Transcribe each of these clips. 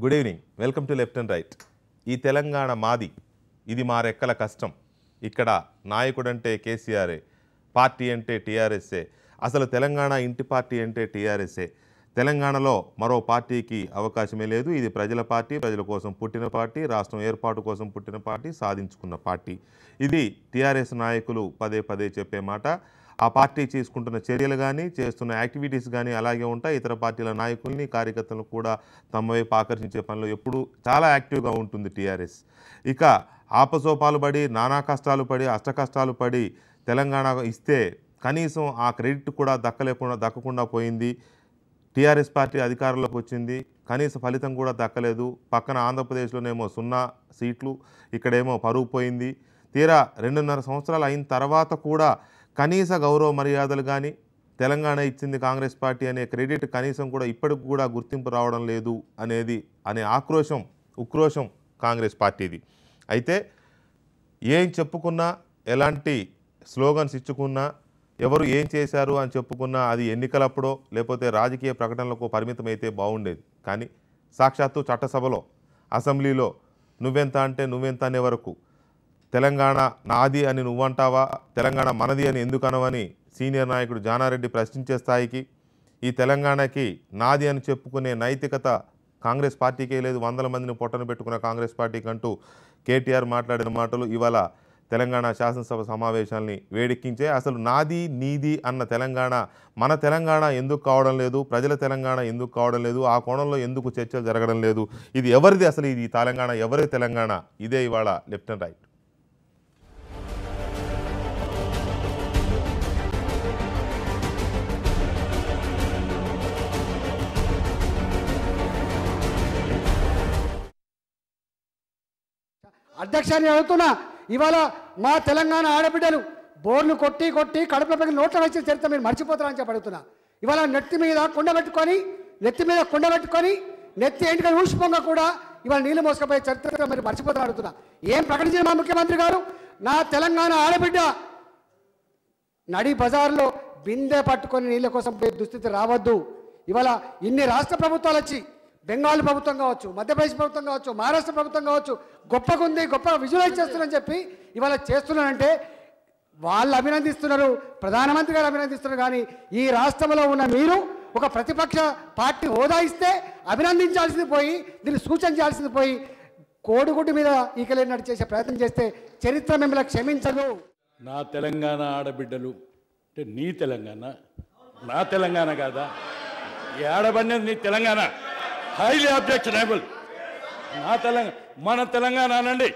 Good evening, welcome to left and right. ఈ తెలంగాణ మాది, ఇది మా రెక్కల కష్టం. ఇక్కడ నాయకుడంటే కేసీఆరే, పార్టీ అంటే టీఆర్ఎస్ఏ. అసలు తెలంగాణ ఇంటి పార్టీ అంటే టీఆర్ఎస్ఏ. తెలంగాణలో మరో పార్టీకి అవకాశమే లేదు. ఇది ప్రజల పార్టీ, ప్రజల కోసం పుట్టిన పార్టీ, రాష్ట్రం ఏర్పాటు కోసం పుట్టిన పార్టీ, సాధించుకున్న పార్టీ. ఇది టీఆర్ఎస్ నాయకులు పదే పదే చెప్పే మాట. ఆ పార్టీ తీసుకుంటున్న చర్యలు కానీ, చేస్తున్న యాక్టివిటీస్ కానీ అలాగే ఉంటాయి. ఇతర పార్టీల నాయకుల్ని, కార్యకర్తలను కూడా తమ వైపు ఆకర్షించే పనిలో ఎప్పుడు చాలా యాక్టివ్గా ఉంటుంది టీఆర్ఎస్. ఇక ఆపసోపాలు పడి, నానా కష్టాలు పడి, అష్టకష్టాలు పడి తెలంగాణ ఇస్తే కనీసం ఆ క్రెడిట్ కూడా దక్కకుండా పోయింది. టీఆర్ఎస్ పార్టీ అధికారంలోకి వచ్చింది, కనీస ఫలితం కూడా దక్కలేదు. పక్కన ఆంధ్రప్రదేశ్లోనేమో 0 సీట్లు, ఇక్కడేమో పరువు పోయింది. తీరా 2.5 సంవత్సరాలు అయిన తర్వాత కూడా కనీస గౌరవ మర్యాదలు కానీ, తెలంగాణ ఇచ్చింది కాంగ్రెస్ పార్టీ అనే క్రెడిట్ కనీసం కూడా ఇప్పటికి కూడా గుర్తింపు రావడం లేదు అనే ఉక్రోషం కాంగ్రెస్ పార్టీది. అయితే ఏం చెప్పుకున్నా, ఎలాంటి స్లోగన్స్ ఇచ్చుకున్నా, ఎవరు ఏం చేశారు అని చెప్పుకున్నా అది ఎన్నికలప్పుడో లేకపోతే రాజకీయ ప్రకటనలకు పరిమితమైతే బాగుండేది. కానీ సాక్షాత్తు చట్టసభలో, అసెంబ్లీలో నువ్వెంత అంటే నువ్వెంత అనే వరకు తెలంగాణ నాది అని నువ్వంటావా, తెలంగాణ మనది అని ఎందుకు అనవని సీనియర్ నాయకుడు జానారెడ్డి ప్రశ్నించే స్థాయికి, ఈ తెలంగాణకి నాది అని చెప్పుకునే నైతికత కాంగ్రెస్ పార్టీకే లేదు. 100 మందిని పొట్టను పెట్టుకున్న కాంగ్రెస్ పార్టీకి అంటూ కేటీఆర్ మాట్లాడిన మాటలు ఇవాళ తెలంగాణ శాసనసభ సమావేశాల్ని వేడెక్కించే. అసలు నాది నీది అన్న తెలంగాణ మన తెలంగాణ ఎందుకు కావడం లేదు, ప్రజల తెలంగాణ ఎందుకు కావడం లేదు, ఆ కోణంలో ఎందుకు చర్చలు జరగడం లేదు, ఇది ఎవరిది, అసలు ఇది తెలంగాణ ఎవరి తెలంగాణ? ఇదే ఇవాళ లెఫ్ట్ అండ్ రైట్. అధ్యక్షాన్ని అడుగుతున్నా, ఇవాళ మా తెలంగాణ ఆడబిడ్డలు బోర్లు కొట్టి కొట్టి కడుపులో పెట్టి నోట్ల వచ్చిన చరిత్ర మీరు మర్చిపోతారని చెప్పి అడుగుతున్నా. ఇవాళ నెత్తి మీద కుండ పెట్టుకొని నెత్తి ఎంటికలు ఊసిపోగా కూడా ఇవాళ నీళ్ళు మోసుకపోయే చరిత్ర మీరు మర్చిపోతారని అడుగుతున్నా. ఏం ప్రకటించిన మా ముఖ్యమంత్రి గారు, నా తెలంగాణ ఆడబిడ్డ నడి బజార్లో బిందె పట్టుకొని నీళ్ళ కోసం పోయే దుస్థితి రావద్దు. ఇవాళ ఇన్ని రాష్ట్ర ప్రభుత్వాలు వచ్చి, బెంగాల్ ప్రభుత్వం కావచ్చు, మధ్యప్రదేశ్ ప్రభుత్వం కావచ్చు, మహారాష్ట్ర ప్రభుత్వం కావచ్చు, గొప్పగా ఉంది, గొప్పగా విజువలైజ్ చేస్తున్నారని చెప్పి ఇవాళ చేస్తున్నారంటే వాళ్ళు అభినందిస్తున్నారు, ప్రధానమంత్రి గారు అభినందిస్తున్నారు. కానీ ఈ రాష్ట్రంలో ఉన్న మీరు ఒక ప్రతిపక్ష పార్టీ హోదా ఇస్తే అభినందించాల్సింది పోయి, దీన్ని సూచన చేయాల్సింది పోయి, కోడిగుడ్డు మీద ఈకలేనట్టు చేసే ప్రయత్నం చేస్తే చరిత్ర మిమ్మల్ని క్షమించదు. నా తెలంగాణ ఆడబిడ్డలు అంటే నీ తెలంగాణ, నా తెలంగాణ కాదా? ఈ ఆడబడినది నీ తెలంగాణ, హైలీ అబ్జెక్షనబుల్. నా తెలంగాణ, మన తెలంగాణ అనండి.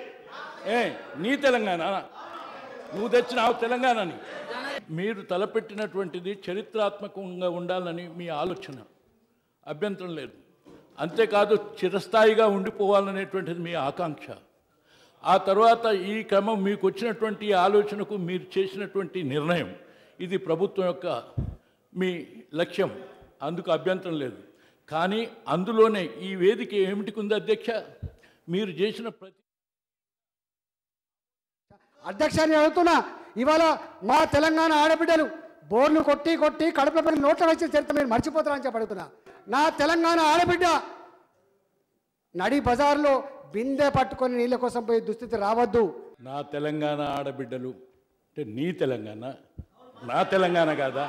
నీ తెలంగాణ, నువ్వు తెచ్చిన తెలంగాణని మీరు తలపెట్టినటువంటిది చరిత్రాత్మకంగా ఉండాలని మీ ఆలోచన, అభ్యంతరం లేదు. అంతేకాదు చిరస్థాయిగా ఉండిపోవాలనేటువంటిది మీ ఆకాంక్ష. ఆ తర్వాత ఈ క్రమం మీకు వచ్చినటువంటి ఆలోచనకు మీరు చేసినటువంటి నిర్ణయం, ఇది ప్రభుత్వం యొక్క మీ లక్ష్యం, అందుకు అభ్యంతరం లేదు. కానీ అందులోనే ఈ వేదిక ఏమిటికి ఉంది అధ్యక్ష? మీరు చేసిన అధ్యక్షాన్ని అడుగుతున్నా, ఇవాళ మా తెలంగాణ ఆడబిడ్డలు బోర్లు కొట్టి కొట్టి కడుపులో పెట్టి నోట్ల వచ్చిన చరిత్ర మీరు మర్చిపోతారని చెప్పి అడుగుతున్నా. నా తెలంగాణ ఆడబిడ్డ నడి బజార్లో బిందె పట్టుకొని నీళ్ళ కోసం పోయే దుస్థితి రావద్దు. నా తెలంగాణ ఆడబిడ్డలు అంటే నీ తెలంగాణ, నా తెలంగాణ కాదా?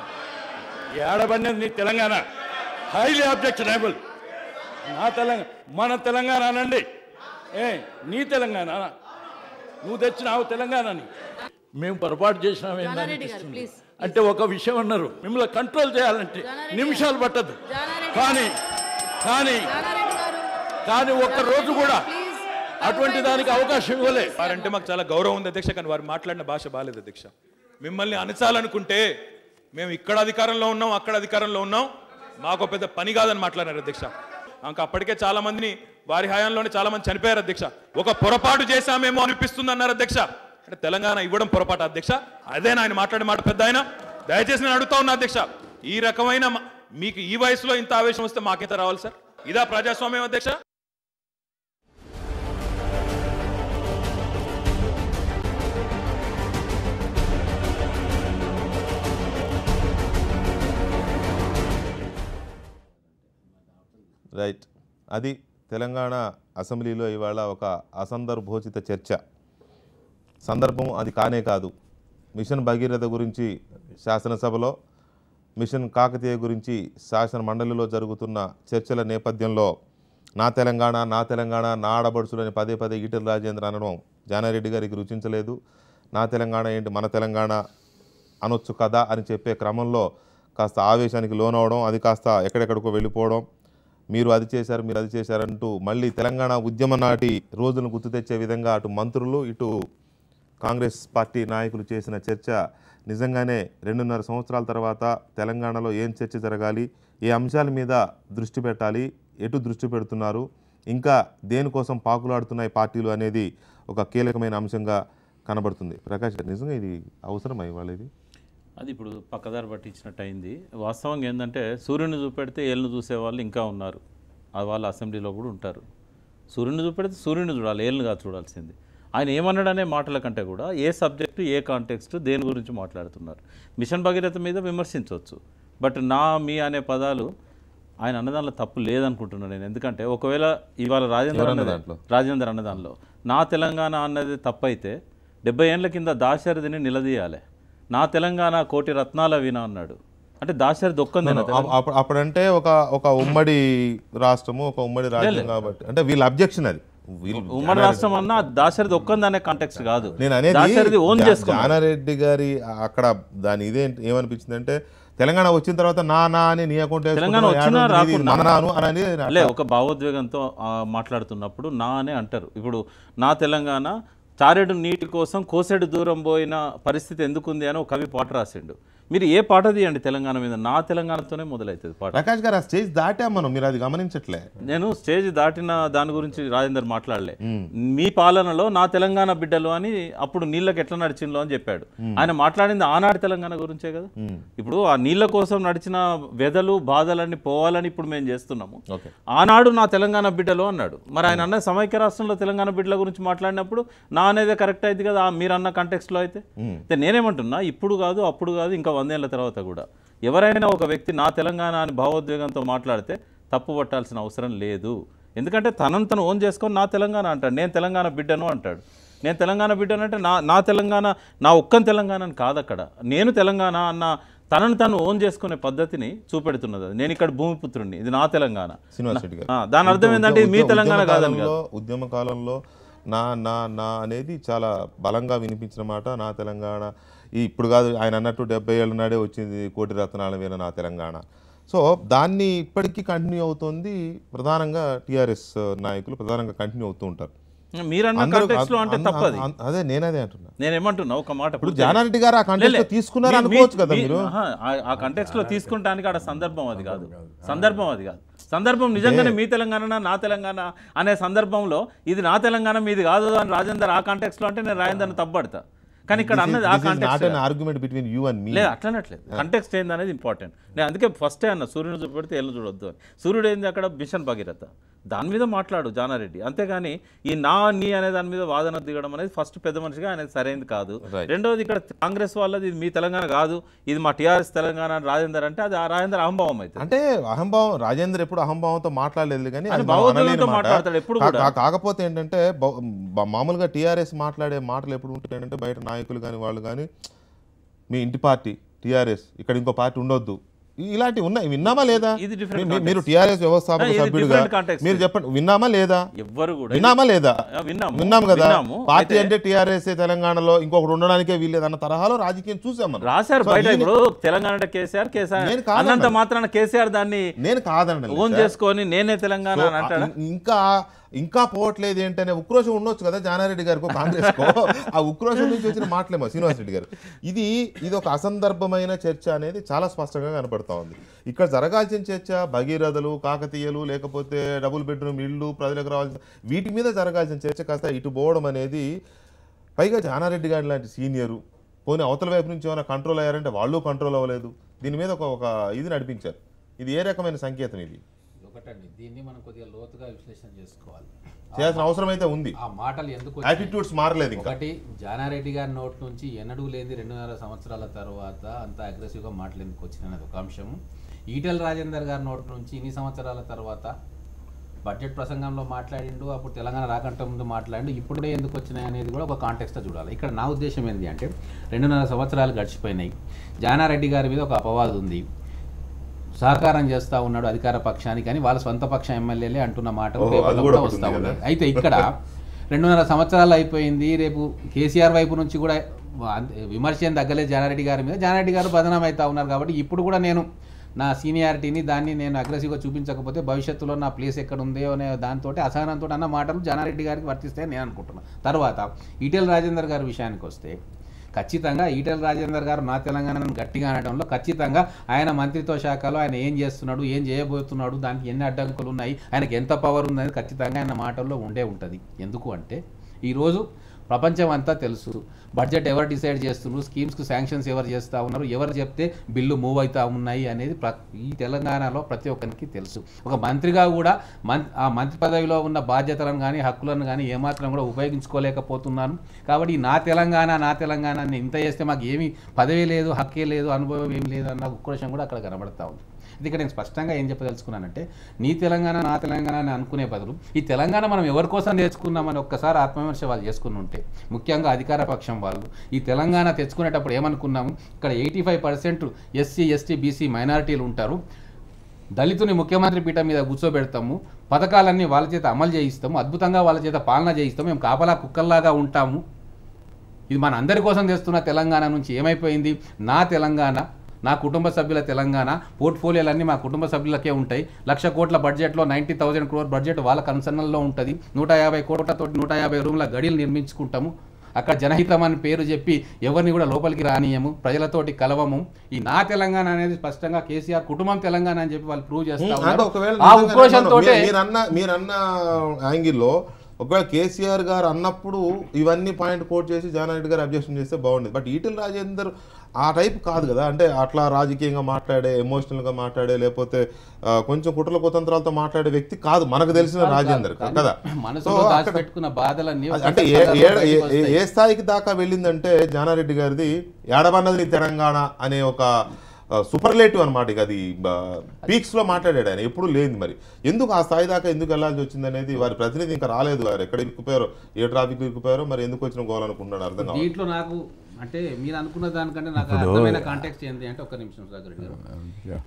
ఈ ఆడబడినది నీ తెలంగాణ, హైలీ అబ్జెక్షనబుల్. నా తెలంగాణ, మన తెలంగాణ అనండి. నీ తెలంగాణ, నువ్వు తెచ్చిన తెలంగాణని మేము పొరపాటు చేసినామేంటనిపిస్తుంది. అంటే ఒక విషయం అన్నారు, మిమ్మల్ని కంట్రోల్ చేయాలంటే నిమిషాలు పట్టదు. కానీ ఒక్క రోజు కూడా అటువంటి దానికి అవకాశం ఇవ్వలే. వారంటే మాకు చాలా గౌరవం ఉంది అధ్యక్ష, కానీ వారు మాట్లాడిన భాష బాగాలేదు అధ్యక్ష. మిమ్మల్ని అణచాలనుకుంటే మేము ఇక్కడ అధికారంలో ఉన్నాం, అక్కడ అధికారంలో ఉన్నాం, మాకు పెద్ద పని కాదని మాట్లాడారు అధ్యక్ష. ఇంకా అప్పటికే చాలా మందిని వారి హయాంలోనే చాలా మంది చనిపోయారు అధ్యక్ష. ఒక పొరపాటు చేశామేమో అనిపిస్తుంది అన్నారు అధ్యక్ష. అంటే తెలంగాణ ఇవ్వడం పొరపాటు అధ్యక్ష? అదేనా ఆయన మాట్లాడే మాట? పెద్ద ఆయన దయచేసి నేను అడుగుతా ఉన్నా అధ్యక్ష, ఈ రకమైన మీకు ఈ వయసులో ఇంత ఆవేశం వస్తే మాకెంత రావాలి సార్? ఇదా ప్రజాస్వామ్యం అధ్యక్ష? రైట్, అది తెలంగాణ అసెంబ్లీలో ఇవాళ ఒక అసందర్భోచిత చర్చ. సందర్భం అది కానే కాదు. మిషన్ భగీరథ గురించి శాసనసభలో, మిషన్ కాకతీయ గురించి శాసన మండలిలో జరుగుతున్న చర్చల నేపథ్యంలో నా తెలంగాణ నా ఆడబడుచులని పదే పదే ఈటెల రాజేంద్ర అనడం జానారెడ్డి గారికి రుచించలేదు. నా తెలంగాణ ఏంటి, మన తెలంగాణ అనొచ్చు కదా అని చెప్పే క్రమంలో కాస్త ఆవేశానికి లోనవడం, అది కాస్త ఎక్కడెక్కడికో వెళ్ళిపోవడం, మీరు అది చేశారంటూ మళ్ళీ తెలంగాణ ఉద్యమ నాటి రోజులను గుర్తు తెచ్చే విధంగా అటు మంత్రులు ఇటు కాంగ్రెస్ పార్టీ నాయకులు చేసిన చర్చ నిజంగానే 2.5 సంవత్సరాల తర్వాత తెలంగాణలో ఏం చర్చ జరగాలి, ఏ అంశాల మీద దృష్టి పెట్టాలి, ఎటు దృష్టి పెడుతున్నారు, ఇంకా దేనికోసం పాకులాడుతున్నాయి పార్టీలు అనేది ఒక కీలకమైన అంశంగా కనబడుతుంది. ప్రకాష్ గారు, నిజంగా ఇది అవసరమా ఇవాళ? ఇది అది ఇప్పుడు పక్కదారి పట్టించినట్టు అయింది. వాస్తవంగా ఏంటంటే సూర్యుని చూపెడితే ఏళ్ళను చూసేవాళ్ళు ఇంకా ఉన్నారు. వాళ్ళ అసెంబ్లీలో కూడా ఉంటారు. సూర్యుని చూపెడితే సూర్యుని చూడాలి, ఏళ్ళనుగా చూడాల్సింది. ఆయన ఏమన్నాడనే మాటల కంటే కూడా ఏ సబ్జెక్టు, ఏ కాంటెక్స్ట్, దేని గురించి మాట్లాడుతున్నారు. మిషన్ భగీరథ మీద విమర్శించవచ్చు, బట్ నా మీ అనే పదాలు ఆయన అన్నదానిలో తప్పు లేదనుకుంటున్నాను నేను. ఎందుకంటే ఒకవేళ ఇవాళ రాజేందర్ అన్నదానిలో నా తెలంగాణ అన్నది తప్పైతే 70 ఏళ్ల కింద దాశరథిని నిలదీయాలి. నా తెలంగాణ కోటి రత్నాల వీణ అన్నాడు. అంటే దాశరథి ఒక్కంది అప్పుడంటే ఒక ఉమ్మడి రాష్ట్రము, ఒక ఉమ్మడి రాజ్యం కాబట్టి అంటే వీళ్ళ అబ్జెక్షన్. అది ఉమ్మడి రాష్ట్రం అన్న దాశరథి ఒక్కంది అనే కాంటెక్స్ట్ కాదు. నేను అనేది జానారెడ్డి గారి అక్కడ దాని ఇదే ఏమనిపించింది అంటే తెలంగాణ వచ్చిన తర్వాత నా అని నీ అకౌంట్ తెలంగాణ వచ్చినా రాకుండా ఒక భావోద్వేగంతో మాట్లాడుతున్నప్పుడు నా అనే అంటారు. ఇప్పుడు నా తెలంగాణ చారెడు నీటి కోసం కోసెడు దూరం పోయిన పరిస్థితి ఎందుకుంది అని ఒక కవి పాట రాసిండు. మీరు ఏ పాట తీయండి తెలంగాణ మీద, నా తెలంగాణతోనే మొదలవుతుంది పాట. ప్రకాష్ గారు, ఆ స్టేజ్ దాటామను మీరు అది గమనించట్లే. నేను స్టేజ్ దాటిన దాని గురించి రాజేందర్ మాట్లాడలే. మీ పాలనలో నా తెలంగాణ బిడ్డలు అని అప్పుడు నీళ్ళకి ఎట్లా నడిచిందో అని చెప్పాడు. ఆయన మాట్లాడింది ఆనాటి తెలంగాణ గురించే కదా. ఇప్పుడు ఆ నీళ్ళ కోసం నడిచిన వెదలు బాధలన్నీ పోవాలని ఇప్పుడు మేము చేస్తున్నాము. ఆనాడు నా తెలంగాణ బిడ్డలు అన్నాడు. మరి ఆయన అన్న సమైక్య రాష్ట్రంలో తెలంగాణ బిడ్డల గురించి మాట్లాడినప్పుడు నా అనేదే కరెక్ట్ అయింది కదా మీరు అన్న కంటెక్స్ట్ లో అయితే. నేనేమంటున్నా, ఇప్పుడు కాదు అప్పుడు కాదు ఇంకా 100 ఏళ్ల తర్వాత కూడా ఎవరైనా ఒక వ్యక్తి నా తెలంగాణ అని భావోద్వేగంతో మాట్లాడితే తప్పు పట్టాల్సిన అవసరం లేదు. ఎందుకంటే తను ఓన్ చేసుకొని నా తెలంగాణ అంటాడు, నేను తెలంగాణ బిడ్డను అంటాడు. నేను తెలంగాణ బిడ్డను అంటే నా తెలంగాణ నా ఒక్కని తెలంగాణ అని కాదు. అక్కడ నేను తెలంగాణ అన్న తను ఓన్ చేసుకునే పద్ధతిని చూపెడుతున్నది. అది నేను ఇక్కడ భూమిపుత్రుడిని, ఇది నా తెలంగాణ. దాని అర్థం ఏంటంటే ఇది మీ తెలంగాణ కాదని. ఉద్యమ కాలంలో నా నా నా అనేది చాలా బలంగా వినిపించిన మాట. నా తెలంగాణ ఇప్పుడు కాదు, ఆయన అన్నట్టు 70 ఏళ్ళ నాడే వచ్చింది కోటి రత్నాల వీణ నా తెలంగాణ. సో దాన్ని ఇప్పటికీ కంటిన్యూ అవుతుంది. ప్రధానంగా టీఆర్ఎస్ నాయకులు ప్రధానంగా కంటిన్యూ అవుతూ ఉంటారు. అదే నేనదే అంటున్నా. నేనేమంటున్నా ఒక మాట, ఇప్పుడు జానారెడ్డి గారు ఆ కంటెక్స్ట్ లో తీసుకున్నారు అనుకోవచ్చు కదా మీరు. ఆ కంటెక్స్ట్ లో తీసుకుంటానికి ఆడ సందర్భం అది కాదు. సందర్భం నిజంగానే మీ తెలంగాణ నా తెలంగాణ అనే సందర్భంలో ఇది నా తెలంగాణ మీది కాదు అని రాజేందర్ ఆ కాంటెక్స్ట్ లో అంటే నేను రాజేందర్ని తప్పబడతా. కానీ ఇక్కడ అన్నది ఆ కాంటెక్స్ట్ లేదు, అట్లనట్లేదు. కంటెక్స్ట్ ఏంది అనేది ఇంపార్టెంట్. నేను అందుకే ఫస్టే అన్న సూర్యుని చూపెడితే ఎల్లు చూడొద్దు అని. సూర్యుడు ఏంది అక్కడ మిషన్ భగీరథ, దాని మీద మాట్లాడు జానారెడ్డి. అంతేగాని ఈ నీ అనే దాని మీద వాదన దిగడం అనేది ఫస్ట్ పెద్ద మనిషిగా అనేది సరైనది కాదు. రెండవది ఇక్కడ కాంగ్రెస్ వాళ్ళది ఇది మీ తెలంగాణ కాదు, ఇది మా టీఆర్ఎస్ తెలంగాణ అని రాజేందర్ అంటే అది రాజేందర్ అహంభావం అయితే. అంటే అహంభావం రాజేందర్ ఎప్పుడు అహంభావంతో మాట్లాడలేదు కానీ మాట్లాడతాడు ఎప్పుడు. కాకపోతే ఏంటంటే మామూలుగా టీఆర్ఎస్ మాట్లాడే మాటలు ఎప్పుడు ఉంటాయంటే బయట నాయకులు కానీ వాళ్ళు కానీ మీ ఇంటి పార్టీ టీఆర్ఎస్, ఇక్కడ ఇంకో పార్టీ ఉండొద్దు, ఇలాంటివి ఉన్నాయి. విన్నామా లేదా? మీరు టీఆర్ఎస్ వ్యవస్థాపక సభ్యుడుగా మీరు చెప్పండి, విన్నామా లేదా? ఎవ్వరు కూడా విన్నామా లేదా? విన్నాం కదా. పార్టీ అంటే టీఆర్ఎస్ తెలంగాణలో ఇంకొకటి ఉండడానికే వీల్లేదు అన్న తరహాలో రాజకీయం చూసాం మనం. రాశారు బయట. ఇప్పుడు తెలంగాణ అంటే కేసీఆర్ అన్నంత మాత్రాన కేసీఆర్ దాన్ని నేను కాదండి ఓన్ చేసుకొని నేనే తెలంగాణ అని అంటాడు. ఇంకా పోవట్లేదు ఏంటనే ఉక్రోషం ఉండొచ్చు కదా జానారెడ్డి గారికి, కాంగ్రెస్ కో. ఆ ఉక్రోషం నుంచి వచ్చిన మాటలేమో శ్రీనివాస్ రెడ్డి గారు. ఇది ఒక అసందర్భమైన చర్చ అనేది చాలా స్పష్టంగా కనపడతా ఉంది. ఇక్కడ జరగాల్సిన చర్చ భగీరథలు, కాకతీయలు, లేకపోతే డబుల్ బెడ్రూమ్ ఇళ్ళు ప్రజలకు రావాల్సిన వీటి మీద జరగాల్సిన చర్చ కాస్త ఇటు పోవడం అనేది, పైగా జానారెడ్డి గారి లాంటి సీనియరు పోనీ అవతల వైపు నుంచి ఏమైనా కంట్రోల్ అయ్యారంటే వాళ్ళు కంట్రోల్ అవ్వలేదు. దీని మీద ఒక ఇది నడిపించారు. ఇది ఏ రకమైన సంకేతం? ఇది ఒకటండి, దీన్ని మనం కొద్దిగా లోతుగా విశ్లేషణ చేసుకోవాలి, చేయాల్సిన అవసరం అయితే ఉంది. ఆ మాటలు ఎందుకు యాటిట్యూడ్స్ మారలేదు. ఒకటి, జానారెడ్డి గారి నోటి నుంచి ఎన్నడూ లేని 2.5 సంవత్సరాల తర్వాత అంత అగ్రెసివ్గా మాటలు ఎందుకు వచ్చినది ఒక అంశము. ఈటెల రాజేందర్ గారి నోటి నుంచి ఇన్ని సంవత్సరాల తర్వాత బడ్జెట్ ప్రసంగంలో మాట్లాడిండు, అప్పుడు తెలంగాణ రాకంటే ముందు మాట్లాడిండు, ఇప్పుడే ఎందుకు వచ్చినాయి అనేది కూడా ఒక కాంటెక్స్ట్లో చూడాలి. ఇక్కడ నా ఉద్దేశం ఏంటి అంటే 2.5 సంవత్సరాలు గడిచిపోయినాయి. జానారెడ్డి గారి మీద ఒక అపవాదు ఉంది, సహకారం చేస్తూ ఉన్నాడు అధికార పక్షానికి అని వాళ్ళ సొంత పక్ష ఎమ్మెల్యేలే అంటున్న మాటలు పేపర్లో కూడా వస్తూ ఉన్నాయి. అయితే ఇక్కడ 2.5 సంవత్సరాలు అయిపోయింది. రేపు కేసీఆర్ వైపు నుంచి కూడా విమర్శ ఏం తగ్గలేదు జానారెడ్డి గారి మీద. జానారెడ్డి గారు బదనాం అవుతా ఉన్నారు కాబట్టి ఇప్పుడు కూడా నేను నా సీనియారిటీని దాన్ని నేను అగ్రెసివ్గా చూపించకపోతే భవిష్యత్తులో నా ప్లేస్ ఎక్కడ ఉందో అనే దాంతో అసహనంతో అన్న మాటలు జానారెడ్డి గారికి వర్తిస్తాయని నేను అనుకుంటున్నాను. తర్వాత ఈటెల రాజేందర్ గారి విషయానికి వస్తే ఖచ్చితంగా ఈటెల రాజేందర్ గారు నా తెలంగాణను గట్టిగా అనడంలో ఖచ్చితంగా ఆయన మంత్రిత్వ శాఖలో ఆయన ఏం చేస్తున్నాడు, ఏం చేయబోతున్నాడు, దానికి ఎన్ని అడ్డంకులు ఉన్నాయి, ఆయనకి ఎంత పవర్ ఉందని ఖచ్చితంగా ఆయన మాటల్లో ఉండే ఉంటుంది. ఎందుకు అంటే ఈరోజు ప్రపంచం అంతా తెలుసు బడ్జెట్ ఎవరు డిసైడ్ చేస్తున్నారు, స్కీమ్స్కి శాంక్షన్స్ ఎవరు చేస్తూ ఉన్నారు, ఎవరు చెప్తే బిల్లు మూవ్ అవుతూ ఉన్నాయి అనేది ఈ తెలంగాణలో ప్రతి ఒక్కరికి తెలుసు. ఒక మంత్రిగా కూడా ఆ మంత్రి పదవిలో ఉన్న బాధ్యతలను కానీ హక్కులను కానీ ఏమాత్రం కూడా ఉపయోగించుకోలేకపోతున్నాను. కాబట్టి నా తెలంగాణ ఇంత చేస్తే మాకు ఏమీ పదవి లేదు, హక్కే లేదు, అనుభవం ఏం లేదు అన్న ఉక్రోషం కూడా అక్కడ కనబడతా ఉంది. ఇది ఇక్కడ నేను స్పష్టంగా ఏం చెప్పదలుచుకున్నానంటే నీ తెలంగాణ నా తెలంగాణ అని అనుకునే బదులు ఈ తెలంగాణ మనం ఎవరి కోసం తెచ్చుకున్నామని ఒక్కసారి ఆత్మవిమర్శ వాళ్ళు చేసుకుని ఉంటే, ముఖ్యంగా అధికార పక్షం వాళ్ళు ఈ తెలంగాణ తెచ్చుకునేటప్పుడు ఏమనుకున్నాము, ఇక్కడ 85% ఎస్సీ ఎస్టీ బీసీ మైనారిటీలు ఉంటారు, దళితుని ముఖ్యమంత్రి పీఠం మీద కూర్చోబెడతాము, పథకాలన్నీ వాళ్ళ చేత అమలు చేయిస్తాము, అద్భుతంగా వాళ్ళ చేత పాలన చేయిస్తాము, మేము కాపలా కుక్కల్లాగా ఉంటాము. ఇది మన అందరి కోసం తెస్తున్న తెలంగాణ నుంచి ఏమైపోయింది, నా తెలంగాణ, నా కుటుంబ సభ్యుల తెలంగాణ, పోర్ట్ఫోలియోలన్నీ మా కుటుంబ సభ్యులకే ఉంటాయి. 1,00,000 కోట్ల బడ్జెట్లో 90,000 crore బడ్జెట్ వాళ్ళ కన్సర్నల్లో ఉంటుంది. 150 కోట్లతో 150 రూమ్ల గడిలు నిర్మించుకుంటాము. అక్కడ జనహితం అని పేరు చెప్పి ఎవరిని కూడా లోపలికి రానియము, ప్రజలతోటి కలవము. ఈ నా తెలంగాణ అనేది స్పష్టంగా కేసీఆర్ కుటుంబం తెలంగాణ అని చెప్పి వాళ్ళు ప్రూవ్ చేస్తారు. ఆ ఉక్రోషంతో మీరన్న యాంగిల్లో ఒకవేళ కేసీఆర్ గారు అన్నప్పుడు ఇవన్నీ పాయింట్ కోట్ చేసి జానారెడ్డి గారు అబ్జెక్షన్ చేస్తే బాగుండేది. బట్ ఈటెల రాజేందర్ ఆ టైప్ కాదు కదా, అంటే అట్లా రాజకీయంగా మాట్లాడే, ఎమోషనల్గా మాట్లాడే, లేకపోతే కొంచెం కుట్రల కుతంత్రాలతో మాట్లాడే వ్యక్తి కాదు మనకు తెలిసిన రాజేందర్ కదా. అంటే ఏ స్థాయికి దాకా వెళ్ళిందంటే జానారెడ్డి గారిది ఏడబన్నది తెలంగాణ అనే ఒక సూపర్లేటివ్ అనమాట. ఇక అది పీక్స్ లో మాట్లాడాడు ఆయన, ఎప్పుడు లేదు. మరి ఎందుకు ఆ స్థాయి దాకా ఎందుకు వెళ్లాల్సి వచ్చింది అనేది వారి ప్రతినిధి ఇంకా రాలేదు. వారు ఎక్కడ ఇరుక్కుపోయారో, ఏ ట్రాఫిక్ ఇరుక్కుపోయారో, మరి ఎందుకు వచ్చిన గోవాలనుకుంటున్నాడు అర్థం కాదు. దీంట్లో నాకు అంటే మీరు అనుకున్న దానికంటే నాకు అర్థమైన కాంటెక్స్ట్ ఏంటి అంటే, ఒక్క నిమిషం సాగర్ గారు,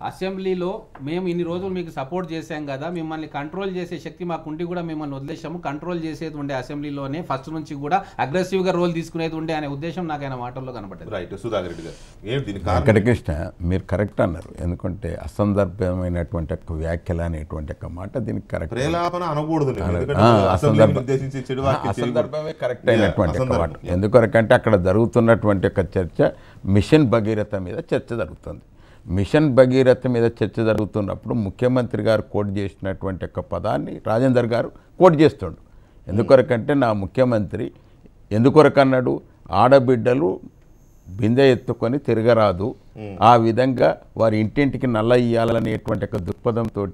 అసెంబ్లీలో మేము ఇన్ని రోజులు మీకు సపోర్ట్ చేశాం కదా, మిమ్మల్ని కంట్రోల్ చేసే శక్తి మాకుండి కూడా మిమ్మల్ని వదిలేసాము, కంట్రోల్ చేసేది ఉండే అసెంబ్లీలోనే ఫస్ట్ నుంచి కూడా అగ్రెసివ్ గా రోల్ తీసుకునేది ఉండే అనే ఉద్దేశం నాకు ఆయన మాటల్లో కనబడ్డది. రైట్, సుధాకర్ రెడ్డి గారు వెంకటకృష్ణ మీరు కరెక్ట్ అన్నారు. ఎందుకంటే అసందర్భమైనటువంటి ఒక వ్యాఖ్యలు అనేటువంటి ఒక మాట దీనికి కరెక్ట్, ప్రేలాపన అనకూడదు, అసందర్భమే కరెక్ట్ అయినటువంటి ఒక మాట. ఎందుకొరకంటే అక్కడ జరుగుతున్నటువంటి ఒక చర్చ మిషన్ భగీరథ మీద చర్చ జరుగుతుంది. మిషన్ భగీరథ మీద చర్చ జరుగుతున్నప్పుడు ముఖ్యమంత్రి గారు కోట్ చేసినటువంటి ఒక పదాన్ని రాజేందర్ గారు కోట్ చేస్తుండు. ఎందుకొరకంటే నా ముఖ్యమంత్రి ఎందుకొరకన్నాడు, ఆడబిడ్డలు బిందె ఎత్తుకొని తిరగరాదు, ఆ విధంగా వారి ఇంటింటికి నల్ల ఇయ్యాలనేటువంటి ఒక దృక్పథంతో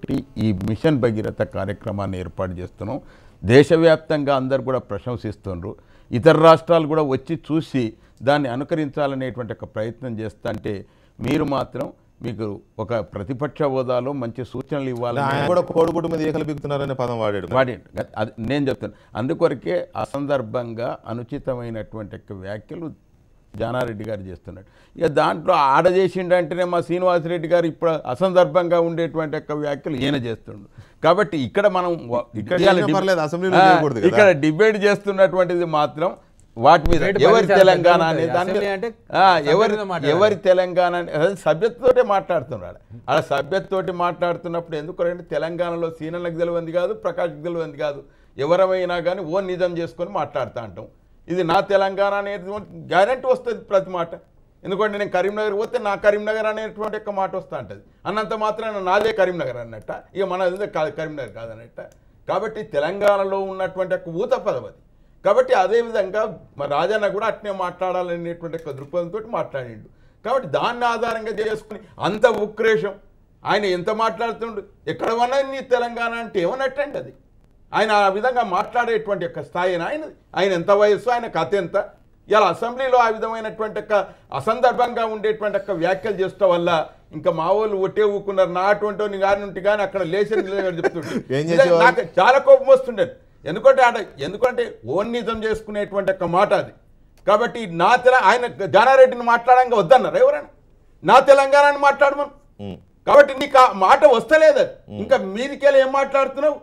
ఈ మిషన్ భగీరథ కార్యక్రమాన్ని ఏర్పాటు చేస్తున్నాం. దేశవ్యాప్తంగా అందరు కూడా ప్రశంసిస్తున్నారు, ఇతర రాష్ట్రాలు కూడా వచ్చి చూసి దాన్ని అనుకరించాలనేటువంటి ఒక ప్రయత్నం చేస్తుంటే మీరు మాత్రం మీకు ఒక ప్రతిపక్ష హోదాలో మంచి సూచనలు ఇవ్వాలని కూడా కోడిగుడ్డు మీద ఏకలు బిగుతున్నారనే పదం వాడాడు. అది నేను చెప్తాను. అందుకొరకే అసందర్భంగా అనుచితమైనటువంటి వ్యాఖ్యలు జానారెడ్డి గారు చేస్తున్నాడు. ఇక దాంట్లో ఆడ చేసిండంటేనే మా శ్రీనివాసరెడ్డి గారు ఇప్పుడు అసందర్భంగా ఉండేటువంటి యొక్క వ్యాఖ్యలు ఈయన చేస్తుండు. కాబట్టి ఇక్కడ మనం ఇక్కడ డిబేట్ చేస్తున్నటువంటిది మాత్రం వాటి మీద ఎవరి తెలంగాణ అనే దాని ఎవరి తెలంగాణ సభ్యతతోటే మాట్లాడుతున్నాడు. అలా సభ్యతతోటి మాట్లాడుతున్నప్పుడు ఎందుకంటే తెలంగాణలో సీనలకు తెలియంది కాదు, ప్రకాష్కి తెలియంది కాదు, ఎవరమైనా కానీ ఓ నిజం చేసుకొని మాట్లాడుతూ అంటాం. ఇది నా తెలంగాణ అనేది గ్యారెంటీ వస్తుంది ప్రతి మాట. ఎందుకంటే నేను కరీంనగర్ పోతే నా కరీంనగర్ అనేటువంటి ఒక మాట వస్తూ ఉంటుంది. అన్నంత మాత్రాన నాదే కరీంనగర్ అన్నట్ట, ఇక మనది కరీంనగర్ కాదన్నట్ట. కాబట్టి తెలంగాణలో ఉన్నటువంటి ఒక ఊత పదం అది. కాబట్టి అదేవిధంగా మరి రాజన్న కూడా అట్నే మాట్లాడాలనేటువంటి ఒక దృక్పథంతో మాట్లాడిండు. కాబట్టి దాన్ని ఆధారంగా చేసుకుని అంత ఉక్రేషం ఆయన ఎంత మాట్లాడుతుండు, ఎక్కడ ఉన్నా నీ తెలంగాణ అంటే ఏమన్నట్టండి అది. ఆయన ఆ విధంగా మాట్లాడేటువంటి యొక్క స్థాయి ఆయనది. ఆయన ఎంత వయస్సు, ఆయన కథ ఎంత, ఇలా అసెంబ్లీలో ఆ విధమైనటువంటి అసందర్భంగా ఉండేటువంటి వ్యాఖ్యలు చేస్తూ వల్ల ఇంకా మా వాళ్ళు ఒట్టే ఊకున్నారు. నా అటువంటి గారి నుండి కానీ అక్కడ లేచిన చెప్తుంటే నాకు చాలా కోపం వస్తుండేది. ఎందుకంటే ఓన్ నిజం చేసుకునేటువంటి మాట అది. కాబట్టి ఆయన జానారెడ్డిని మాట్లాడంగా వద్దన్నారు ఎవరైనా, నా తెలంగాణని మాట్లాడమను. కాబట్టి నీకు ఆ మాట వస్తలేదు. ఇంకా మీదికెళ్ళి ఏం మాట్లాడుతున్నావు?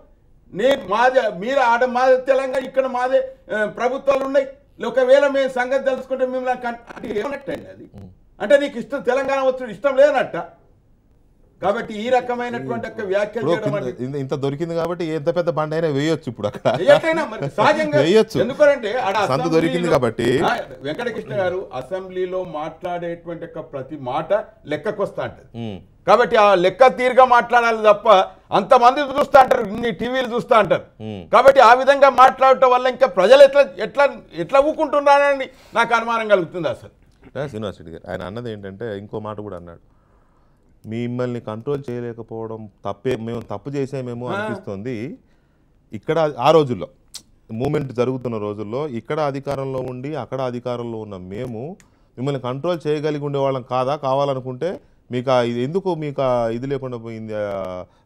మీరు ఆడ మాదే తెలంగాణ, ఇక్కడ మాదే ప్రభుత్వాలు ఉన్నాయి. ఒకవేళ మేము సంగతి తెలుసుకుంటే మిమ్మల్ని ఏమన్నట్టండి అది? అంటే నీకు ఇష్టం తెలంగాణ వచ్చి ఇష్టం లేదన్నట్ట. కాబట్టి ఈ రకమైనటువంటి వ్యాఖ్యలు ఇంత దొరికింది కాబట్టి ఎంత పెద్ద బండ అయినా వేయొచ్చు. ఇప్పుడు అక్కడ వేయొచ్చు. ఎందుకంటే దొరికింది కాబట్టి వెంకటకృష్ణ గారు అసెంబ్లీలో మాట్లాడేటువంటి ప్రతి మాట లెక్కకొస్తా అంటది. కాబట్టి ఆ లెక్క తీరుగా మాట్లాడాలి తప్ప అంతమంది చూస్తూ అంటారు, ఇన్ని టీవీలు చూస్తూ అంటారు. కాబట్టి ఆ విధంగా మాట్లాడటం వల్ల ఇంకా ప్రజలు ఎట్లా ఊకుంటున్నారని నాకు అనుమానం కలుగుతుంది. అసలు శ్రీనివాస్ రెడ్డి గారు ఆయన అన్నది ఏంటంటే ఇంకో మాట కూడా అన్నాడు, మిమ్మల్ని కంట్రోల్ చేయలేకపోవడం మేము తప్పు చేసామేమో అనిపిస్తుంది. ఇక్కడ ఆ రోజుల్లో మూమెంట్ జరుగుతున్న రోజుల్లో ఇక్కడ అధికారంలో ఉండి అక్కడ అధికారంలో ఉన్న మేము మిమ్మల్ని కంట్రోల్ చేయగలిగి ఉండేవాళ్ళం కాదా? కావాలనుకుంటే మీకు ఎందుకు మీకు ఇది లేకుండా పోయింది